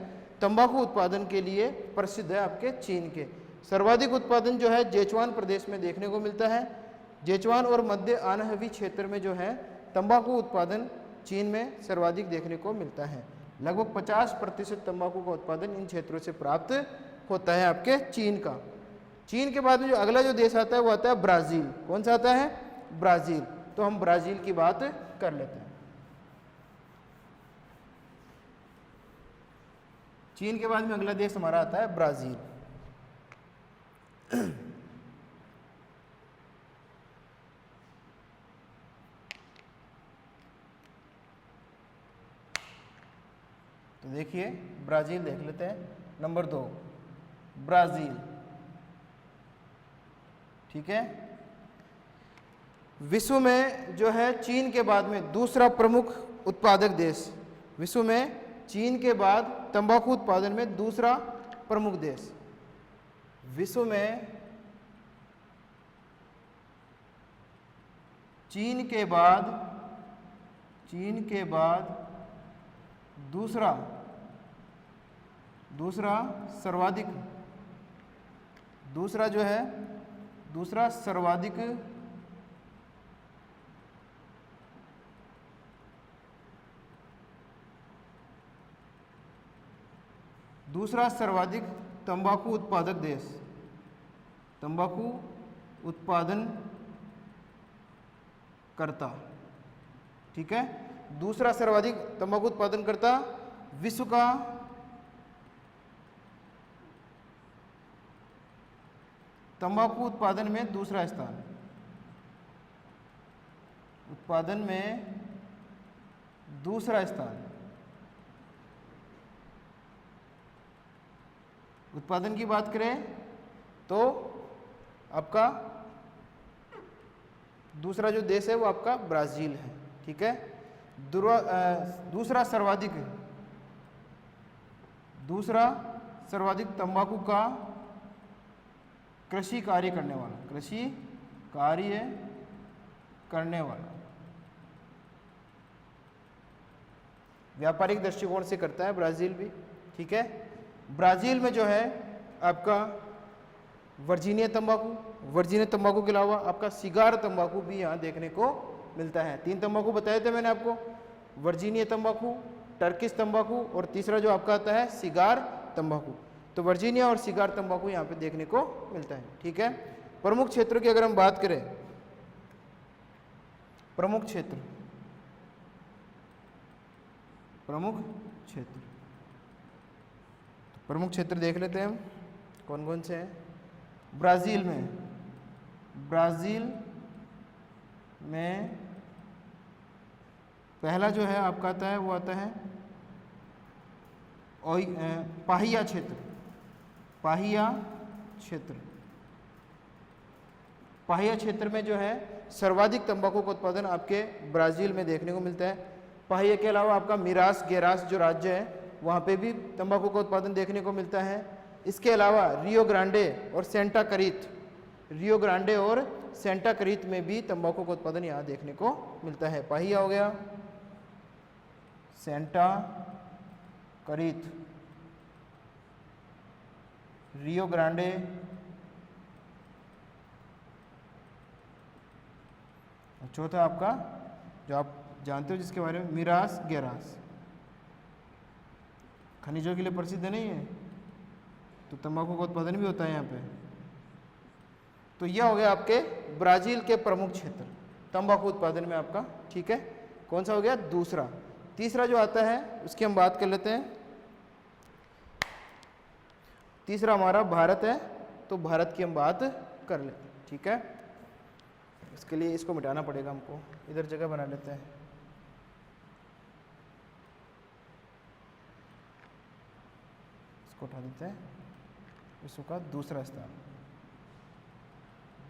तंबाकू उत्पादन के लिए प्रसिद्ध है आपके चीन के। सर्वाधिक उत्पादन जो है जेचुआन प्रदेश में देखने को मिलता है। जेचुआन और मध्य आनहवी क्षेत्र में जो है तंबाकू उत्पादन चीन में सर्वाधिक देखने को मिलता है। लगभग 50% तंबाकू का उत्पादन इन क्षेत्रों से प्राप्त होता है आपके चीन का। चीन के बाद में जो अगला जो देश आता है वो आता है ब्राज़ील। कौन सा आता है? ब्राज़ील। तो हम ब्राज़ील की बात कर लेते हैं। चीन के बाद में अगला देश हमारा आता है ब्राज़ील। तो देखिए ब्राज़ील देख लेते हैं, नंबर 2 ब्राज़ील। ठीक है, विश्व में जो है चीन के बाद में दूसरा प्रमुख उत्पादक देश, विश्व में चीन के बाद तंबाकू उत्पादन में दूसरा प्रमुख देश, विश्व में चीन के बाद दूसरा सर्वाधिक तंबाकू उत्पादक देश, तंबाकू उत्पादन करता। ठीक है, दूसरा सर्वाधिक तंबाकू उत्पादन करता विश्व का तंबाकू उत्पादन में दूसरा स्थान, उत्पादन की बात करें तो आपका दूसरा जो देश है वो आपका ब्राज़ील है। ठीक है, दूसरा सर्वाधिक तंबाकू का कृषि कार्य करने वाला, व्यापारिक दृष्टिकोण से करता है ब्राजील भी। ठीक है, ब्राजील में जो है आपका वर्जीनिया तंबाकू, वर्जीनिया तंबाकू के अलावा आपका सिगार तंबाकू भी यहाँ देखने को मिलता है। 3 तंबाकू बताए थे मैंने आपको, वर्जीनिया तंबाकू, टर्किश तंबाकू और तीसरा जो आपका आता है सिगार तंबाकू। तो वर्जीनिया और सिगार तंबाकू यहाँ पे देखने को मिलता है। ठीक है, प्रमुख क्षेत्रों की अगर हम बात करें, प्रमुख क्षेत्र, प्रमुख क्षेत्र, प्रमुख क्षेत्र देख लेते हैं हम कौन कौन से हैं। ब्राजील में, ब्राजील में पहला जो है आपका आता है वो आता है पाहिया क्षेत्र, पाहिया क्षेत्र। पाहिया क्षेत्र में जो है सर्वाधिक तंबाकू का उत्पादन आपके ब्राजील में देखने को मिलता है। पाहिया के अलावा आपका मिरास गेरास जो राज्य है वहाँ पे भी तंबाकू का उत्पादन देखने को मिलता है। इसके अलावा रियो ग्रांडे और सेंटा क्रीत, रियो ग्रांडे और सेंटा क्रीत में भी तंबाकू का उत्पादन यहाँ देखने को मिलता है। पाहिया हो गया, सेंटा क्रीत, रियो ग्रांडे, चौथा आपका जो आप जानते हो जिसके बारे में मिरास गेरास, खनिजों के लिए प्रसिद्ध नहीं है, तो तंबाकू का उत्पादन भी होता है यहाँ पे। तो यह हो गया आपके ब्राजील के प्रमुख क्षेत्र तंबाकू उत्पादन में आपका। ठीक है, कौन सा हो गया? दूसरा। तीसरा जो आता है उसकी हम बात कर लेते हैं। तीसरा हमारा भारत है, तो भारत की हम बात कर लेते हैं। ठीक है, इसके लिए इसको मिटाना पड़ेगा हमको, इधर जगह बना लेते हैं। इसको उठा देते हैं, विश्व का दूसरा स्थान,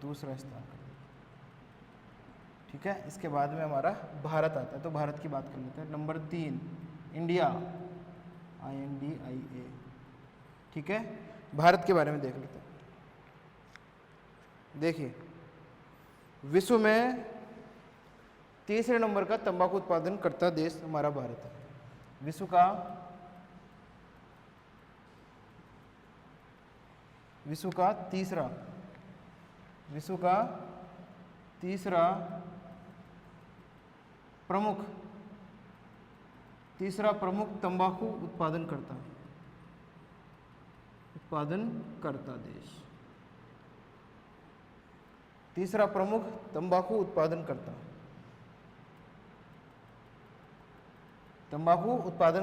दूसरा स्थान। ठीक है, इसके बाद में हमारा भारत आता है, तो भारत की बात कर लेते हैं। Number 3 India, INDIA। ठीक है, भारत के बारे में देख लेते हैं। देखिए, विश्व में तीसरे नंबर का तंबाकू उत्पादन करता देश हमारा भारत है। विश्व का तीसरा, विश्व का तीसरा प्रमुख तंबाकू उत्पादन करता देश, तीसरा प्रमुख तंबाकू उत्पादन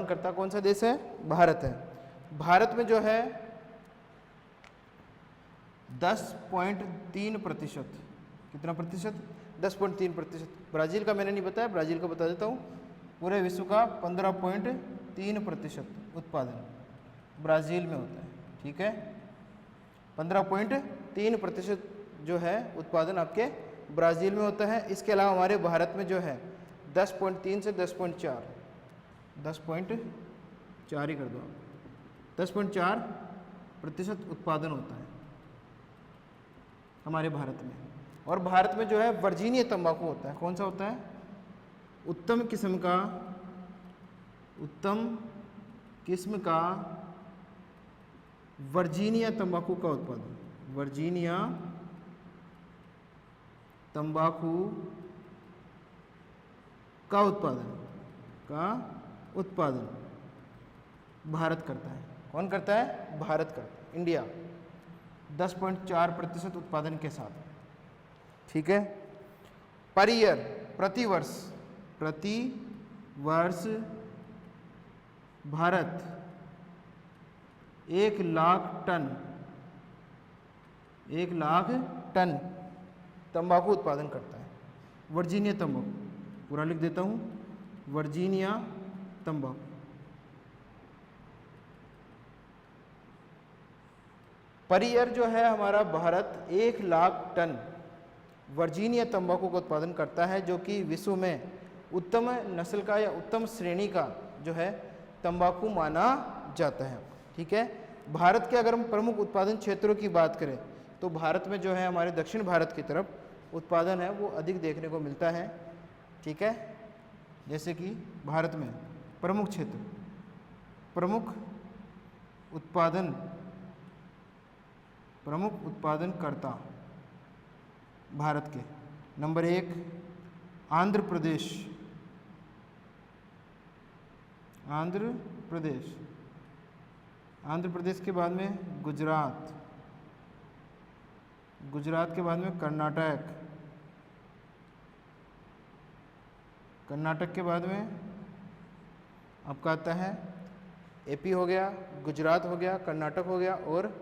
करता कौन सा देश है? भारत है। भारत में जो है 10.3%, कितना प्रतिशत? 10.3%। ब्राजील का मैंने नहीं बताया, ब्राजील का बता देता हूँ। पूरे विश्व का 15.3% उत्पादन ब्राजील में होता है। ठीक है, 15.3% जो है उत्पादन आपके ब्राजील में होता है। इसके अलावा हमारे भारत में जो है 10.3 से 10.4, 10.4 ही कर दो, 10.4% उत्पादन होता है हमारे भारत में। और भारत में जो है वर्जीनिया तंबाकू होता है। कौन सा होता है? उत्तम किस्म का वर्जीनिया तंबाकू का उत्पादन, वर्जीनिया तंबाकू का उत्पादन भारत करता है। कौन करता है? भारत करता है, इंडिया, 10.4% उत्पादन के साथ। ठीक है, पर ईयर, प्रतिवर्ष भारत 1 लाख टन तंबाकू उत्पादन करता है। वर्जीनिया तंबाकू, पूरा लिख देता हूँ, वर्जीनिया तंबाकू। पर ईयर जो है हमारा भारत 1 लाख टन वर्जीनिया तंबाकू का उत्पादन करता है, जो कि विश्व में उत्तम नस्ल का या उत्तम श्रेणी का जो है तंबाकू माना जाता है। ठीक है, भारत के अगर हम प्रमुख उत्पादन क्षेत्रों की बात करें तो भारत में जो है हमारे दक्षिण भारत की तरफ उत्पादन है वो अधिक देखने को मिलता है। ठीक है, जैसे कि भारत में प्रमुख क्षेत्र, प्रमुख उत्पादनकर्ता भारत के नंबर 1 आंध्र प्रदेश, आंध्र प्रदेश के बाद में गुजरात, गुजरात के बाद में कर्नाटक, कर्नाटक के बाद में आपका आता है एपी हो गया, गुजरात हो गया, कर्नाटक हो गया, और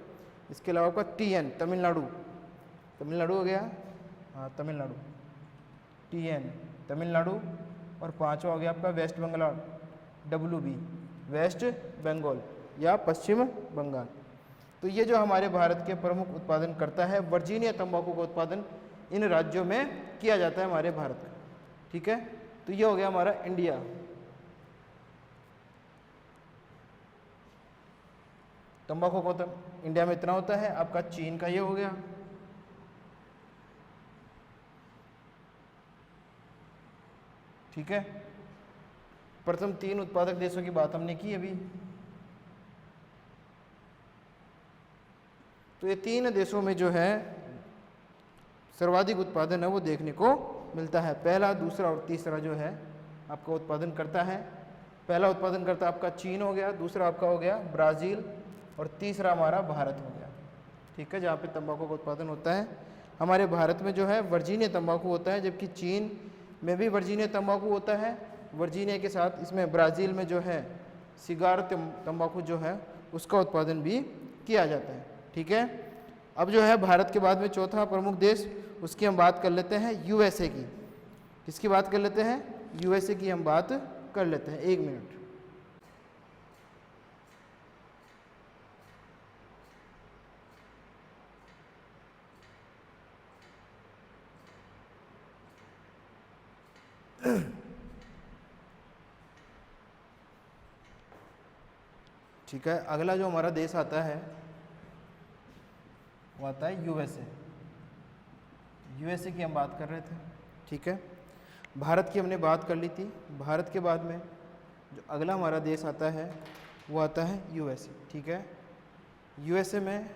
इसके अलावा आपका टीएन तमिलनाडु, तमिलनाडु हो गया, हाँ तमिलनाडु, टीएन तमिलनाडु, और पांचवा हो गया आपका West Bengal, WB West Bengal या पश्चिम बंगाल। तो ये जो हमारे भारत के प्रमुख उत्पादन करता है, वर्जीनिया तंबाकू का उत्पादन इन राज्यों में किया जाता है हमारे भारत का। ठीक है, तो ये हो गया हमारा इंडिया। तंबाकू का इंडिया में इतना होता है। आपका चीन का ये हो गया, ठीक है। प्रथम 3 उत्पादक देशों की बात हमने की अभी। तो ये 3 देशों में जो है सर्वाधिक उत्पादन है वो देखने को मिलता है। पहला, दूसरा और तीसरा जो है आपका उत्पादन करता है। पहला उत्पादन करता आपका चीन हो गया, दूसरा आपका हो गया ब्राज़ील, और तीसरा हमारा भारत हो गया। ठीक है, जहाँ पे तंबाकू का उत्पादन होता है। हमारे भारत में जो है वर्जीनिया तंबाकू होता है, जबकि चीन में भी वर्जीनिया तंबाकू होता है। वर्जीनिया के साथ इसमें ब्राज़ील में जो है सिगार तंबाकू जो है उसका उत्पादन भी किया जाता है। ठीक है, अब जो है भारत के बाद में चौथा प्रमुख देश, उसकी हम बात कर लेते हैं यूएसए की। किसकी बात कर लेते हैं? यूएसए की हम बात कर लेते हैं। 1 मिनट। ठीक है, अगला जो हमारा देश आता है वो आता है यूएसए। यूएसए की हम बात कर रहे थे। ठीक है, भारत की हमने बात कर ली थी। भारत के बाद में जो अगला हमारा देश आता है वो आता है यूएसए। ठीक है, यूएसए में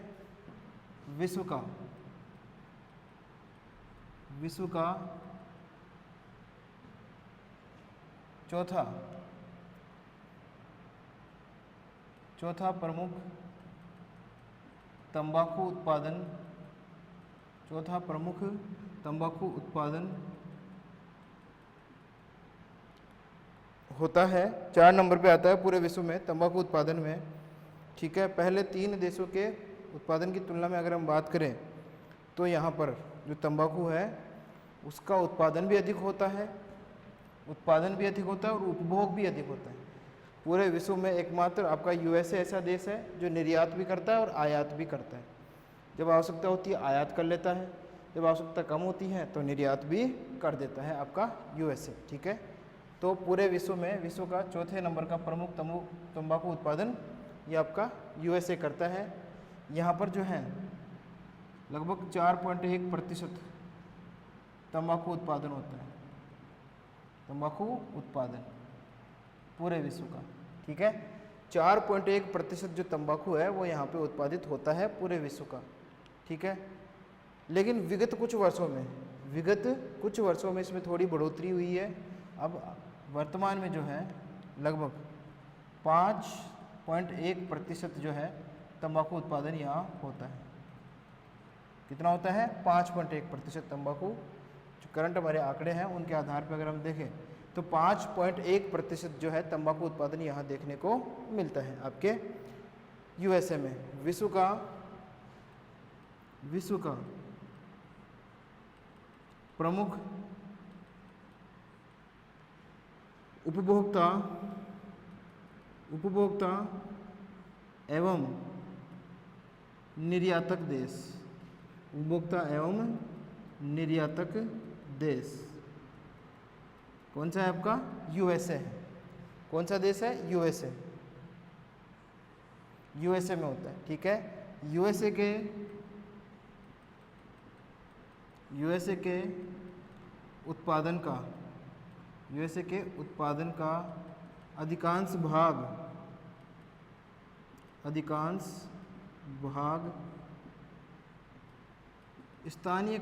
विश्व का चौथा प्रमुख तंबाकू उत्पादन होता है। 4 नंबर पे आता है पूरे विश्व में तंबाकू उत्पादन में। ठीक है, पहले 3 देशों के उत्पादन की तुलना में अगर हम बात करें तो यहाँ पर जो तंबाकू है उसका उत्पादन भी अधिक होता है, और उपभोग भी अधिक होता है। पूरे विश्व में एकमात्र आपका यूएसए ऐसा देश है जो निर्यात भी करता है और आयात भी करता है। जब आवश्यकता होती है आयात कर लेता है, जब आवश्यकता कम होती है तो निर्यात भी कर देता है आपका यूएसए। ठीक है, तो पूरे विश्व में विश्व का चौथे नंबर का प्रमुख तंबाकू उत्पादन ये आपका यूएसए करता है। यहाँ पर जो है लगभग 4.1% तंबाकू उत्पादन होता है, तंबाकू उत्पादन पूरे विश्व का। ठीक है, 4.1% जो तंबाकू है वो यहाँ पे उत्पादित होता है पूरे विश्व का। ठीक है, लेकिन विगत कुछ वर्षों में इसमें थोड़ी बढ़ोतरी हुई है। अब वर्तमान में जो है लगभग 5.1% जो है तंबाकू उत्पादन यहाँ होता है। कितना होता है? 5.1% तंबाकू। जो करंट हमारे आंकड़े हैं उनके आधार पर अगर हम देखें तो 5.1% जो है तंबाकू उत्पादन यहाँ देखने को मिलता है आपके यूएसए में। विश्व का प्रमुख उपभोक्ता एवं निर्यातक देश कौन सा है आपका? यूएसए है। कौन सा देश है? यूएसए में होता है। ठीक है, यूएसए यूएसए के उत्पादन का अधिकांश भाग स्थानीय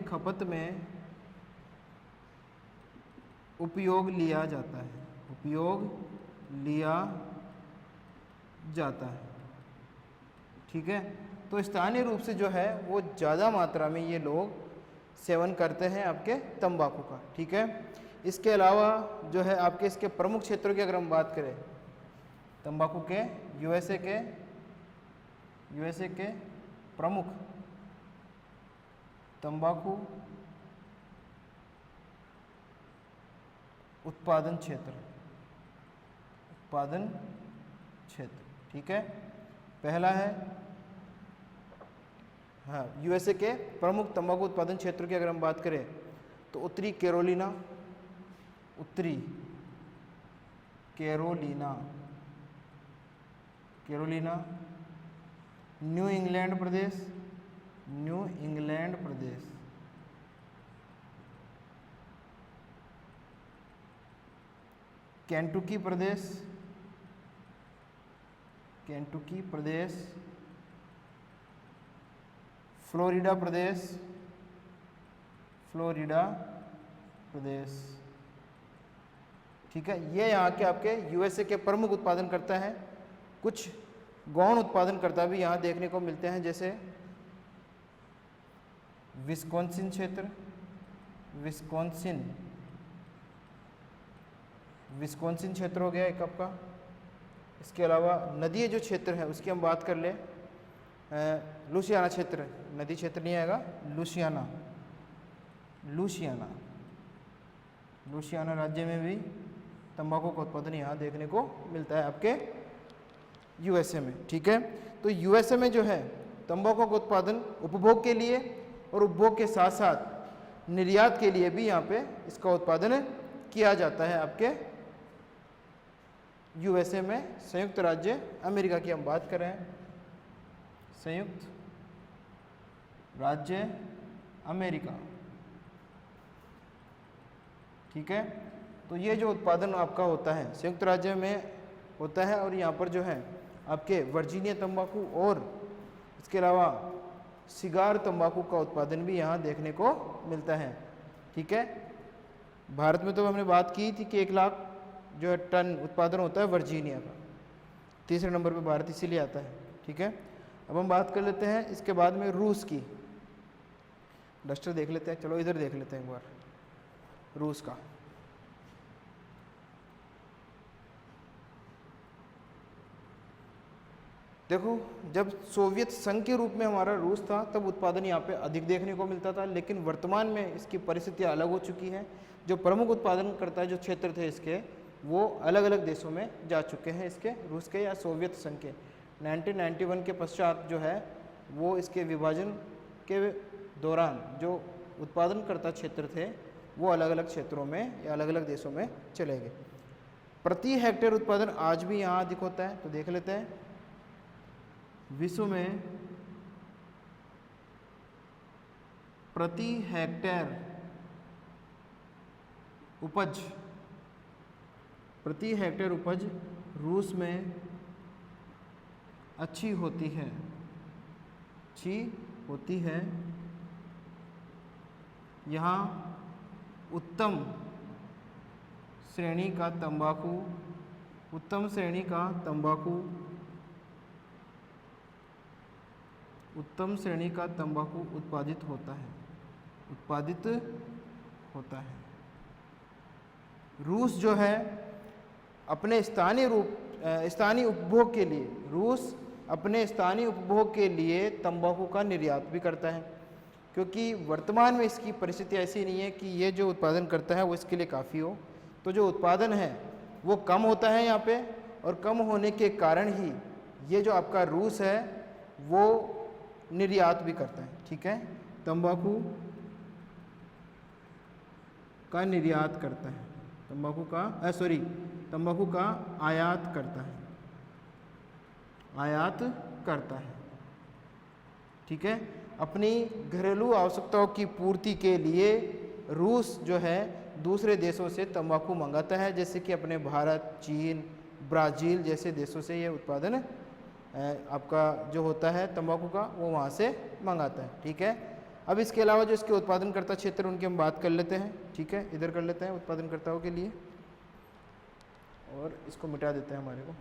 खपत में उपयोग लिया जाता है। ठीक है, तो स्थानीय रूप से जो है वो ज़्यादा मात्रा में ये लोग सेवन करते हैं आपके तंबाकू का। ठीक है, इसके अलावा जो है आपके इसके प्रमुख क्षेत्रों की अगर हम बात करें तंबाकू के यूएसए के प्रमुख तंबाकू उत्पादन क्षेत्र। ठीक है, पहला है यूएसए के प्रमुख तंबाकू उत्पादन क्षेत्र की अगर हम बात करें तो उत्तरी कैरोलिना, न्यू इंग्लैंड प्रदेश, केंटुकी प्रदेश, फ्लोरिडा प्रदेश। ठीक है, ये यहाँ के आपके यूएसए के प्रमुख उत्पादन करता है। कुछ गौण उत्पादनकर्ता भी यहाँ देखने को मिलते हैं, जैसे विस्कॉन्सिन क्षेत्र हो गया एक आपका। इसके अलावा नदीय जो क्षेत्र है उसकी हम बात कर ले, लुसियाना क्षेत्र, नदी क्षेत्र नहीं आएगा, लुसियाना राज्य में भी तंबाकू का उत्पादन यहाँ देखने को मिलता है आपके यूएसए में। ठीक है, तो यूएसए में जो है तंबाकू का उत्पादन उपभोग के लिए और उपभोग के साथ साथ निर्यात के लिए भी यहाँ पे इसका उत्पादन किया जाता है आपके यूएसए में। संयुक्त राज्य अमेरिका की हम बात कर रहे हैं, संयुक्त राज्य अमेरिका। ठीक है, तो ये जो उत्पादन आपका होता है संयुक्त राज्य में होता है, और यहाँ पर जो है आपके वर्जीनिया तंबाकू और इसके अलावा सिगार तंबाकू का उत्पादन भी यहाँ देखने को मिलता है। ठीक है, भारत में तो हमने बात की थी कि 1 लाख जो है टन उत्पादन होता है वर्जीनिया का, तीसरे नंबर पे भारत इसीलिए आता है। ठीक है, अब हम बात कर लेते हैं इसके बाद में रूस की। डस्टर देख लेते हैं, चलो इधर देख लेते हैं एक बार रूस का। देखो, जब सोवियत संघ के रूप में हमारा रूस था तब उत्पादन यहाँ पे अधिक देखने को मिलता था, लेकिन वर्तमान में इसकी परिस्थितियाँ अलग हो चुकी हैं। जो प्रमुख उत्पादन करता है जो क्षेत्र थे इसके, वो अलग अलग देशों में जा चुके हैं, इसके रूस के या सोवियत संघ के। 1991 के पश्चात जो है वो इसके विभाजन के दौरान जो उत्पादन करता क्षेत्र थे वो अलग अलग क्षेत्रों में या अलग अलग देशों में चले गए। प्रति हेक्टेयर उत्पादन आज भी यहाँ अधिक होता है, तो देख लेते हैं। विश्व में प्रति हेक्टेयर उपज रूस में अच्छी होती है। यहाँ उत्तम श्रेणी का तंबाकू उत्पादित होता है। रूस जो है अपने स्थानीय उपभोग के लिए तंबाकू का निर्यात भी करता है, क्योंकि वर्तमान में इसकी परिस्थिति ऐसी नहीं है कि ये जो उत्पादन करता है वो इसके लिए काफ़ी हो। तो जो उत्पादन है वो कम होता है यहाँ पे, और कम होने के कारण ही ये जो आपका रूस है वो निर्यात भी करता है। ठीक है, तंबाकू का निर्यात करता है, तंबाकू का आयात करता है। आयात करता है। ठीक है, अपनी घरेलू आवश्यकताओं की पूर्ति के लिए रूस जो है दूसरे देशों से तंबाकू मंगाता है, जैसे कि अपने भारत, चीन, ब्राज़ील जैसे देशों से ये उत्पादन आपका जो होता है तंबाकू का वो वहाँ से मंगाता है। ठीक है, अब इसके अलावा जो इसके उत्पादनकर्ता क्षेत्र उनकी हम बात कर लेते हैं। ठीक है, इधर कर लेते हैं उत्पादनकर्ताओं के लिए और इसको मिटा देते हैं हमारे को।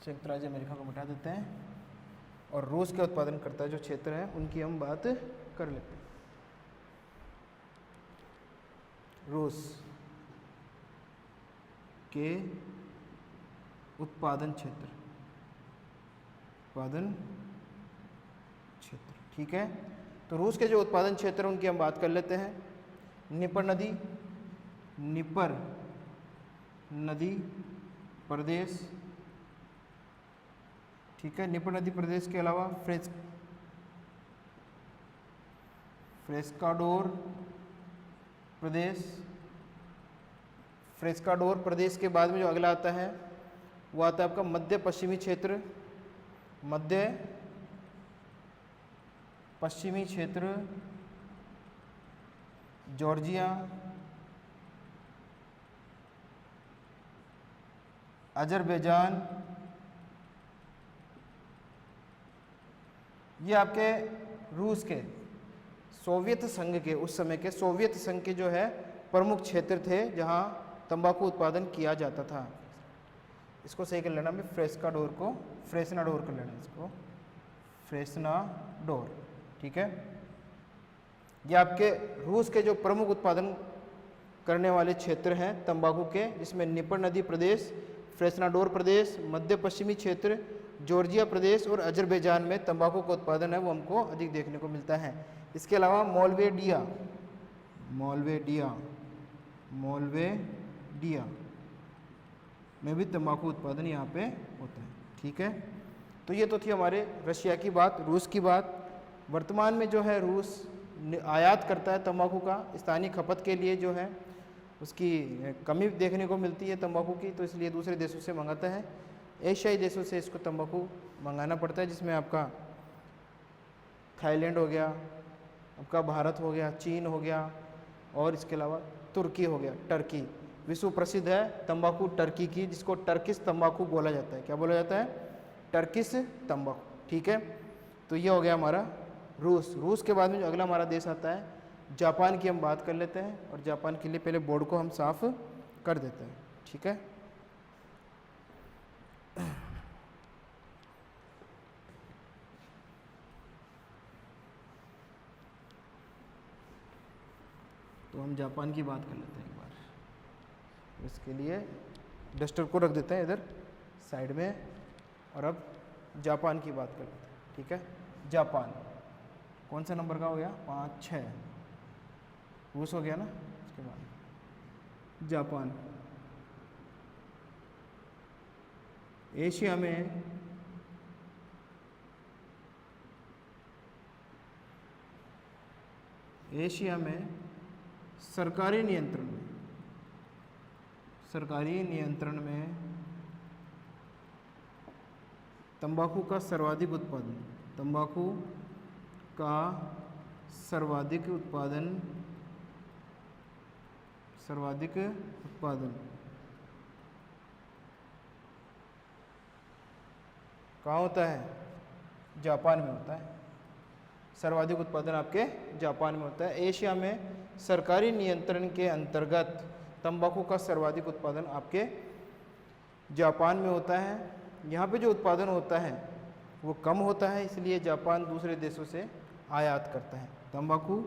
संयुक्त राज्य अमेरिका को मिटा देते हैं और रूस के उत्पादनकर्ता जो क्षेत्र हैं उनकी हम बात कर लेते हैं। रूस के उत्पादन क्षेत्र, ठीक है, तो रूस के जो उत्पादन क्षेत्र उनकी हम बात कर लेते हैं। निपर नदी प्रदेश, ठीक है, निपर नदी प्रदेश के अलावा फ्रेस्काडोर प्रदेश के बाद में जो अगला आता है वो आता है आपका मध्य पश्चिमी क्षेत्र, जॉर्जिया, अजरबैजान, ये आपके रूस के सोवियत संघ के उस समय के सोवियत संघ के जो है प्रमुख क्षेत्र थे जहां तंबाकू उत्पादन किया जाता था। इसको सही कर लेना, मैं फ्रेस्काडोर को फ्रेसनाडोर कर लेना, इसको फ्रेसनाडोर। ठीक है, ये आपके रूस के जो प्रमुख उत्पादन करने वाले क्षेत्र हैं तंबाकू के, जिसमें निपर नदी प्रदेश, फ्रेसनाडोर प्रदेश, मध्य पश्चिमी क्षेत्र, जॉर्जिया प्रदेश और अजरबैजान में तंबाकू का उत्पादन है वो हमको अधिक देखने को मिलता है। इसके अलावा मोल्वेडिया में भी तंबाकू उत्पादन यहाँ पे होता है। ठीक है, तो ये तो थी हमारे रशिया की बात, रूस की बात। वर्तमान में जो है रूस आयात करता है तंबाकू का, स्थानीय खपत के लिए जो है उसकी कमी देखने को मिलती है तंबाकू की, तो इसलिए दूसरे देशों से मंगाता है। एशियाई देशों से इसको तंबाकू मंगाना पड़ता है, जिसमें आपका थाईलैंड हो गया, आपका भारत हो गया, चीन हो गया और इसके अलावा तुर्की हो गया, टर्की। विश्व प्रसिद्ध है तंबाकू टर्की की, जिसको टर्किश तंबाकू बोला जाता है। क्या बोला जाता है? टर्किश तंबाकू। ठीक है, तो ये हो गया हमारा रूस के बाद में जो अगला हमारा देश आता है जापान की हम बात कर लेते हैं, और जापान के लिए पहले बोर्ड को हम साफ कर देते हैं। ठीक है, तो हम जापान की बात कर लेते हैं एक बार। इसके लिए डस्टर को रख देते हैं इधर साइड में, और अब जापान की बात कर लेते हैं। ठीक है, जापान कौन सा नंबर का हो गया? 5, 6। रूस हो गया ना, इसके बाद जापान। एशिया में सरकारी नियंत्रण में तंबाकू का सर्वाधिक उत्पादन कहाँ होता है? जापान में होता है। सर्वाधिक उत्पादन आपके जापान में होता है। एशिया में सरकारी नियंत्रण के अंतर्गत तंबाकू का सर्वाधिक उत्पादन आपके जापान में होता है। यहाँ पे जो उत्पादन होता है वो कम होता है, इसलिए जापान दूसरे देशों से आयात करता है। तंबाकू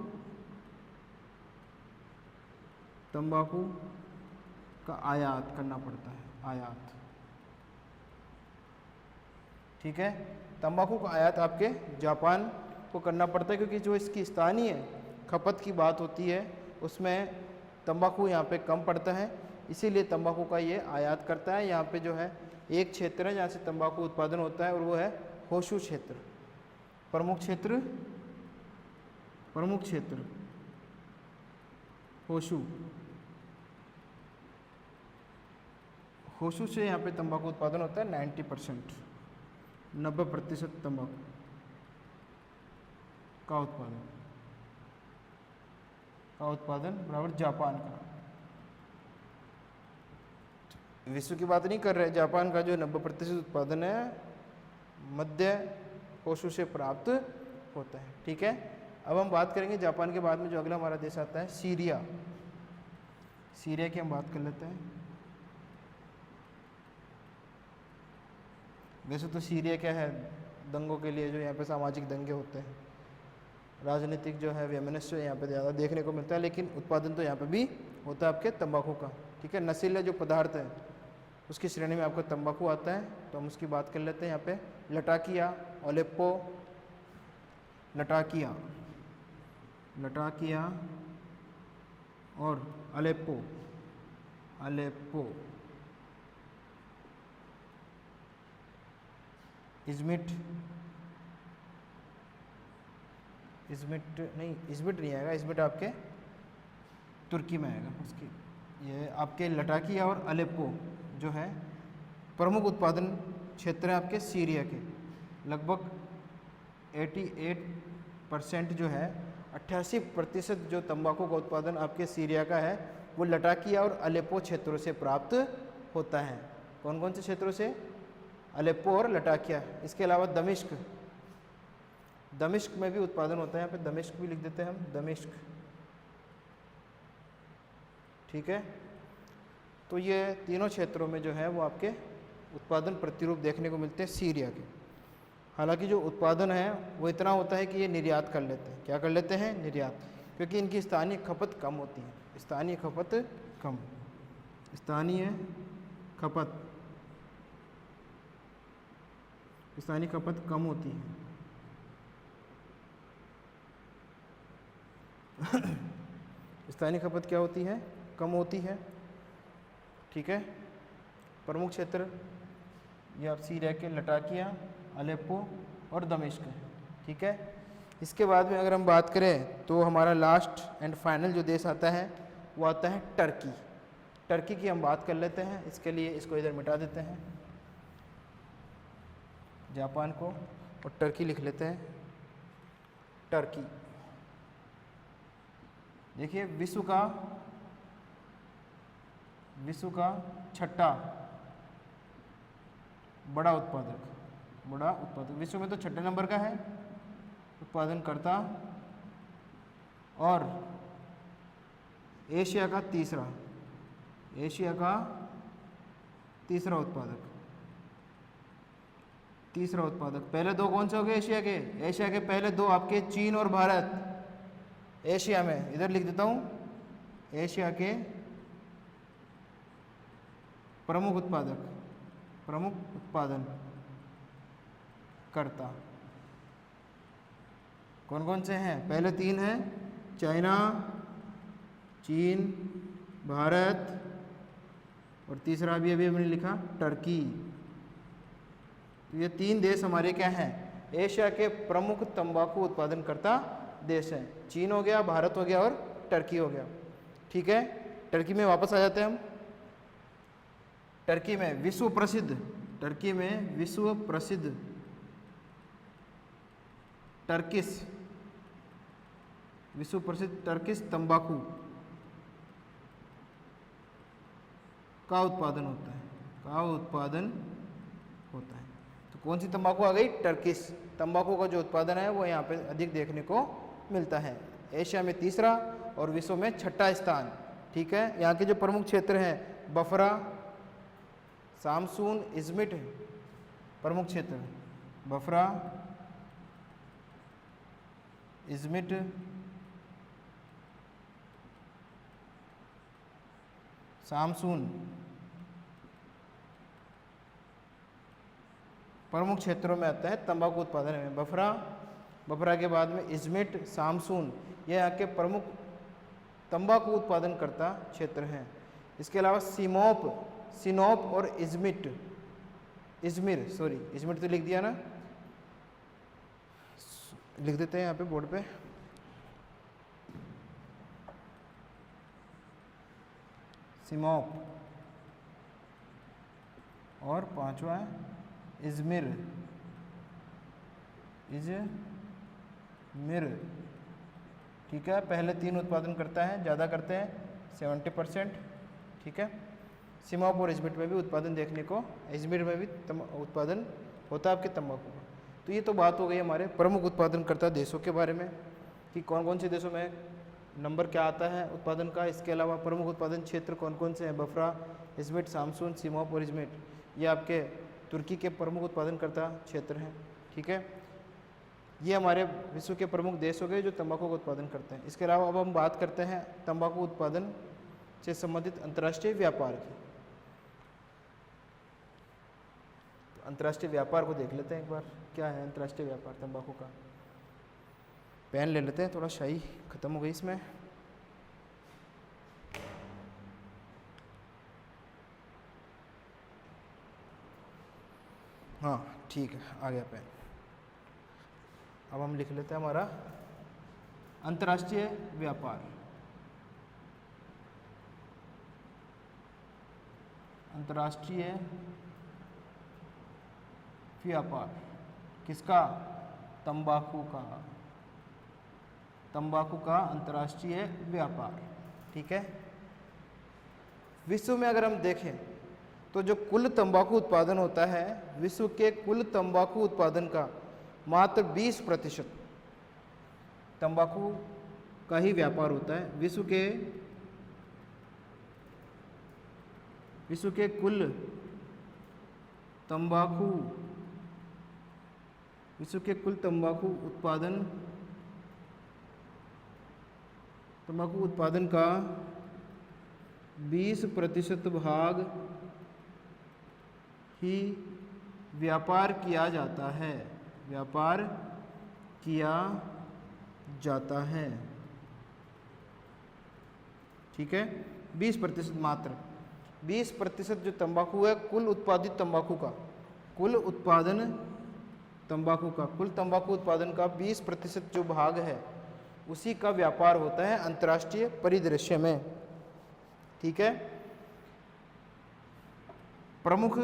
का आयात करना पड़ता है, आयात। ठीक है, तंबाकू का आयात आपके जापान को करना पड़ता है, क्योंकि जो इसकी स्थानीय खपत की बात होती है उसमें तंबाकू यहाँ पे कम पड़ता है, इसीलिए तंबाकू का ये आयात करता है। यहाँ पे जो है एक क्षेत्र है जहाँ से तंबाकू उत्पादन होता है, और वो है होशू क्षेत्र, प्रमुख क्षेत्र होशू। खोशू से यहाँ पे तंबाकू उत्पादन होता है 90%, 90% तंबाकू का उत्पादन बराबर जापान का। विश्व की बात नहीं कर रहे, जापान का जो 90% उत्पादन है मध्य खोशू से प्राप्त होता है। ठीक है, अब हम बात करेंगे जापान के बाद में जो अगला हमारा देश आता है सीरिया। सीरिया की हम बात कर लेते हैं। वैसे तो सीरिया क्या है, दंगों के लिए जो यहाँ पे सामाजिक दंगे होते हैं, राजनीतिक जो है वैमनस्य यहाँ पे ज़्यादा देखने को मिलता है, लेकिन उत्पादन तो यहाँ पे भी होता है आपके तंबाकू का। ठीक है, नशीले जो पदार्थ है उसकी श्रेणी में आपका तंबाकू आता है, तो हम उसकी बात कर लेते हैं। यहाँ पे लटाकिया, अलेप्पो, लटाकिया और अलेप्पो इजमिट नहीं आएगा, इजमिट आपके तुर्की में आएगा उसकी। ये आपके लटाकिया और अलेप्पो जो है प्रमुख उत्पादन क्षेत्र है आपके सीरिया के। लगभग 88% जो है 88% जो तंबाकू का उत्पादन आपके सीरिया का है वो लटाकिया और अलेप्पो क्षेत्रों से प्राप्त होता है। कौन कौन से क्षेत्रों से? अलेप्पो और लटाकिया। इसके अलावा दमिश्क में भी उत्पादन होता है। यहाँ पे दमिश्क भी लिख देते हैं हम, दमिश्क। ठीक है, तो ये तीनों क्षेत्रों में जो है वो आपके उत्पादन प्रतिरूप देखने को मिलते हैं सीरिया के। हालांकि जो उत्पादन है वो इतना होता है कि ये निर्यात कर लेते हैं। क्या कर लेते हैं? निर्यात, क्योंकि इनकी स्थानीय खपत कम होती है। स्थानीय खपत कम होती है। स्थानीय खपत क्या होती है? कम होती है। ठीक है, प्रमुख क्षेत्र ये आप सीरिया के लटाकिया, अलेप्पो और दमिश्क है। ठीक है, इसके बाद में अगर हम बात करें तो हमारा लास्ट एंड फाइनल जो देश आता है वो आता है टर्की। टर्की की हम बात कर लेते हैं। इसके लिए इसको इधर मिटा देते हैं, जापान को, और टर्की लिख लेते हैं। टर्की देखिए विश्व का छठा बड़ा उत्पादक विश्व में तो छठे नंबर का है उत्पादन करता, और एशिया का तीसरा उत्पादक। पहले दो कौन से हो गए एशिया के पहले दो आपके चीन और भारत। एशिया में इधर लिख देता हूं, एशिया के प्रमुख उत्पादन करता कौन कौन से हैं? पहले तीन हैं, चाइना, चीन, भारत, और तीसरा अभी हमने लिखा टर्की। तो ये तीन देश हमारे क्या हैं? एशिया के प्रमुख तंबाकू उत्पादन करता देश हैं। चीन हो गया, भारत हो गया और टर्की हो गया। ठीक है, टर्की में वापस आ जाते हैं हम। टर्की में विश्व प्रसिद्ध टर्किश तंबाकू का उत्पादन होता है। तो कौन सी तंबाकू आ गई? टर्किश तंबाकू का जो उत्पादन है वो यहाँ पे अधिक देखने को मिलता है। एशिया में तीसरा और विश्व में छठा स्थान। ठीक है, यहाँ के जो प्रमुख क्षेत्र हैं बफरा, सामसून, इजमिट प्रमुख क्षेत्र। बफरा, इजमिट, सामसून प्रमुख क्षेत्रों में आता है तंबाकू उत्पादन में। बफरा के बाद में इजमिट, सामसून, ये यहाँ के प्रमुख तंबाकू उत्पादन करता क्षेत्र हैं। इसके अलावा सिनोप और इजमिर तो लिख दिया ना, लिख देते हैं यहाँ पे बोर्ड पे। और पांचवा है इजमिर, इजमिर, ठीक है। पहले 3 उत्पादन करता है, ज़्यादा करते हैं 70%, ठीक है। सीमाप और इजमिर में भी उत्पादन देखने को, इजमिर में भी उत्पादन होता है आपके तंबाकू का। तो ये तो बात हो गई हमारे प्रमुख उत्पादनकर्ता देशों के बारे में कि कौन कौन से देशों में नंबर क्या आता है उत्पादन का। इसके अलावा प्रमुख उत्पादन क्षेत्र कौन कौन से हैं, बफरा, इजमिट, सामसून, सीमाप और इजमिट, ये आपके तुर्की के प्रमुख उत्पादनकर्ता क्षेत्र हैं, ठीक है। ये हमारे विश्व के प्रमुख देश हो गए जो तंबाकू का उत्पादन करते हैं। इसके अलावा अब हम बात करते हैं तंबाकू उत्पादन से संबंधित अंतर्राष्ट्रीय व्यापार की। तो अंतर्राष्ट्रीय व्यापार को देख लेते हैं एक बार, क्या है अंतर्राष्ट्रीय व्यापार तंबाकू का। पेन ले लेते हैं, थोड़ा शाही खत्म हो गई इसमें। हाँ ठीक है, आ गया पेन। अब हम लिख लेते हैं हमारा अंतर्राष्ट्रीय व्यापार। अंतर्राष्ट्रीय व्यापार किसका, तंबाकू का, तंबाकू का अंतर्राष्ट्रीय व्यापार, ठीक है। विश्व में अगर हम देखें तो जो कुल तंबाकू उत्पादन होता है, विश्व के कुल तंबाकू उत्पादन का मात्र 20% तंबाकू का ही व्यापार होता है। विश्व के कुल तंबाकू, विश्व के कुल तंबाकू उत्पादन का 20% भाग ही व्यापार किया जाता है, व्यापार किया जाता है, ठीक है। 20% मात्र, 20% जो तंबाकू है कुल उत्पादित तंबाकू का, कुल उत्पादन तंबाकू का, कुल तंबाकू उत्पादन का 20% जो भाग है उसी का व्यापार होता है अंतर्राष्ट्रीय परिदृश्य में, ठीक है। प्रमुख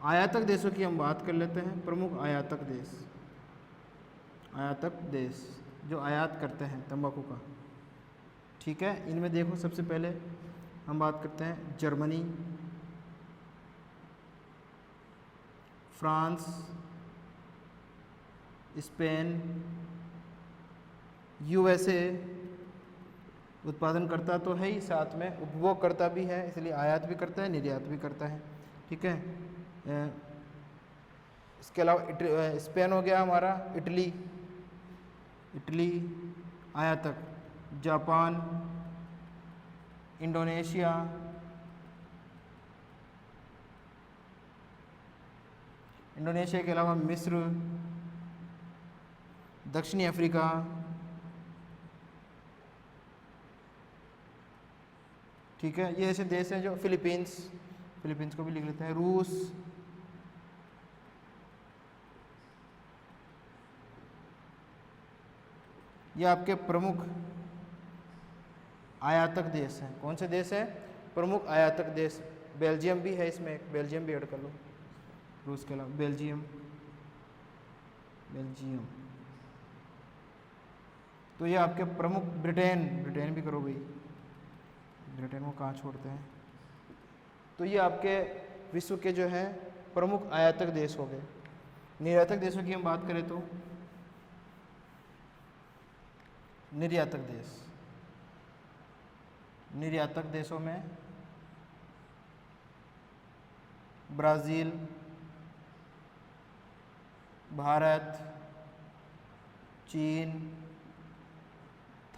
आयातक देशों की हम बात कर लेते हैं। प्रमुख आयातक देश, आयातक देश जो आयात करते हैं तंबाकू का, ठीक है। इनमें देखो सबसे पहले हम बात करते हैं जर्मनी, फ्रांस, स्पेन, यूएसए। उत्पादनकर्ता तो है ही, साथ में उपभोगकर्ता भी है, इसलिए आयात भी करता है, निर्यात भी करता है, ठीक है। इसके अलावा स्पेन हो गया हमारा, इटली आयातक, जापान, इंडोनेशिया, इंडोनेशिया के अलावा मिस्र, दक्षिणी अफ्रीका, ठीक है। ये ऐसे देश हैं जो फिलीपींस को भी लिख लेते हैं, रूस, ये आपके प्रमुख आयातक देश हैं। कौन से देश हैं, प्रमुख आयातक देश। बेल्जियम भी है इसमें, एक बेल्जियम भी ऐड कर लो, रूस के अलावा बेल्जियम। तो ये आपके प्रमुख, ब्रिटेन भी करो भाई, ब्रिटेन को कहाँ छोड़ते हैं। तो ये आपके विश्व के जो है प्रमुख आयातक देश हो गए। निर्यातक देशों की हम बात करें तो निर्यातक देशों में ब्राज़ील, भारत, चीन,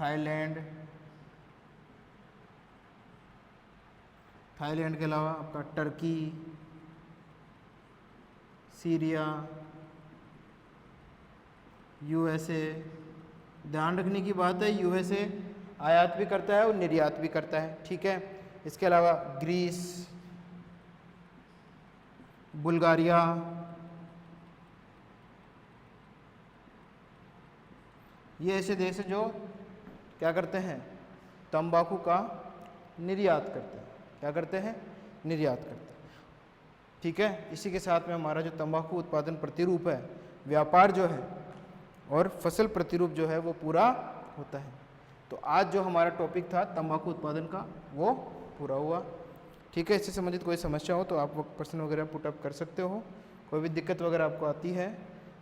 थाईलैंड के अलावा आपका टर्की, सीरिया, यूएसए। ध्यान रखने की बात है, यूएसए आयात भी करता है और निर्यात भी करता है, ठीक है। इसके अलावा ग्रीस, बुल्गारिया, ये ऐसे देश हैं जो क्या करते हैं, तंबाकू का निर्यात करते हैं। क्या करते हैं, निर्यात करते हैं। ठीक है, इसी के साथ में हमारा जो तंबाकू उत्पादन प्रतिरूप है, व्यापार जो है और फसल प्रतिरूप जो है वो पूरा होता है। तो आज जो हमारा टॉपिक था तंबाकू उत्पादन का वो पूरा हुआ। ठीक है, इससे संबंधित कोई समस्या हो तो आप वो प्रश्न वगैरह पुटअप कर सकते हो। कोई भी दिक्कत वगैरह आपको आती है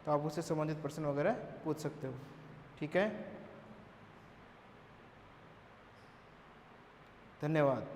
तो आप उससे संबंधित प्रश्न वगैरह पूछ सकते हो। ठीक है, धन्यवाद।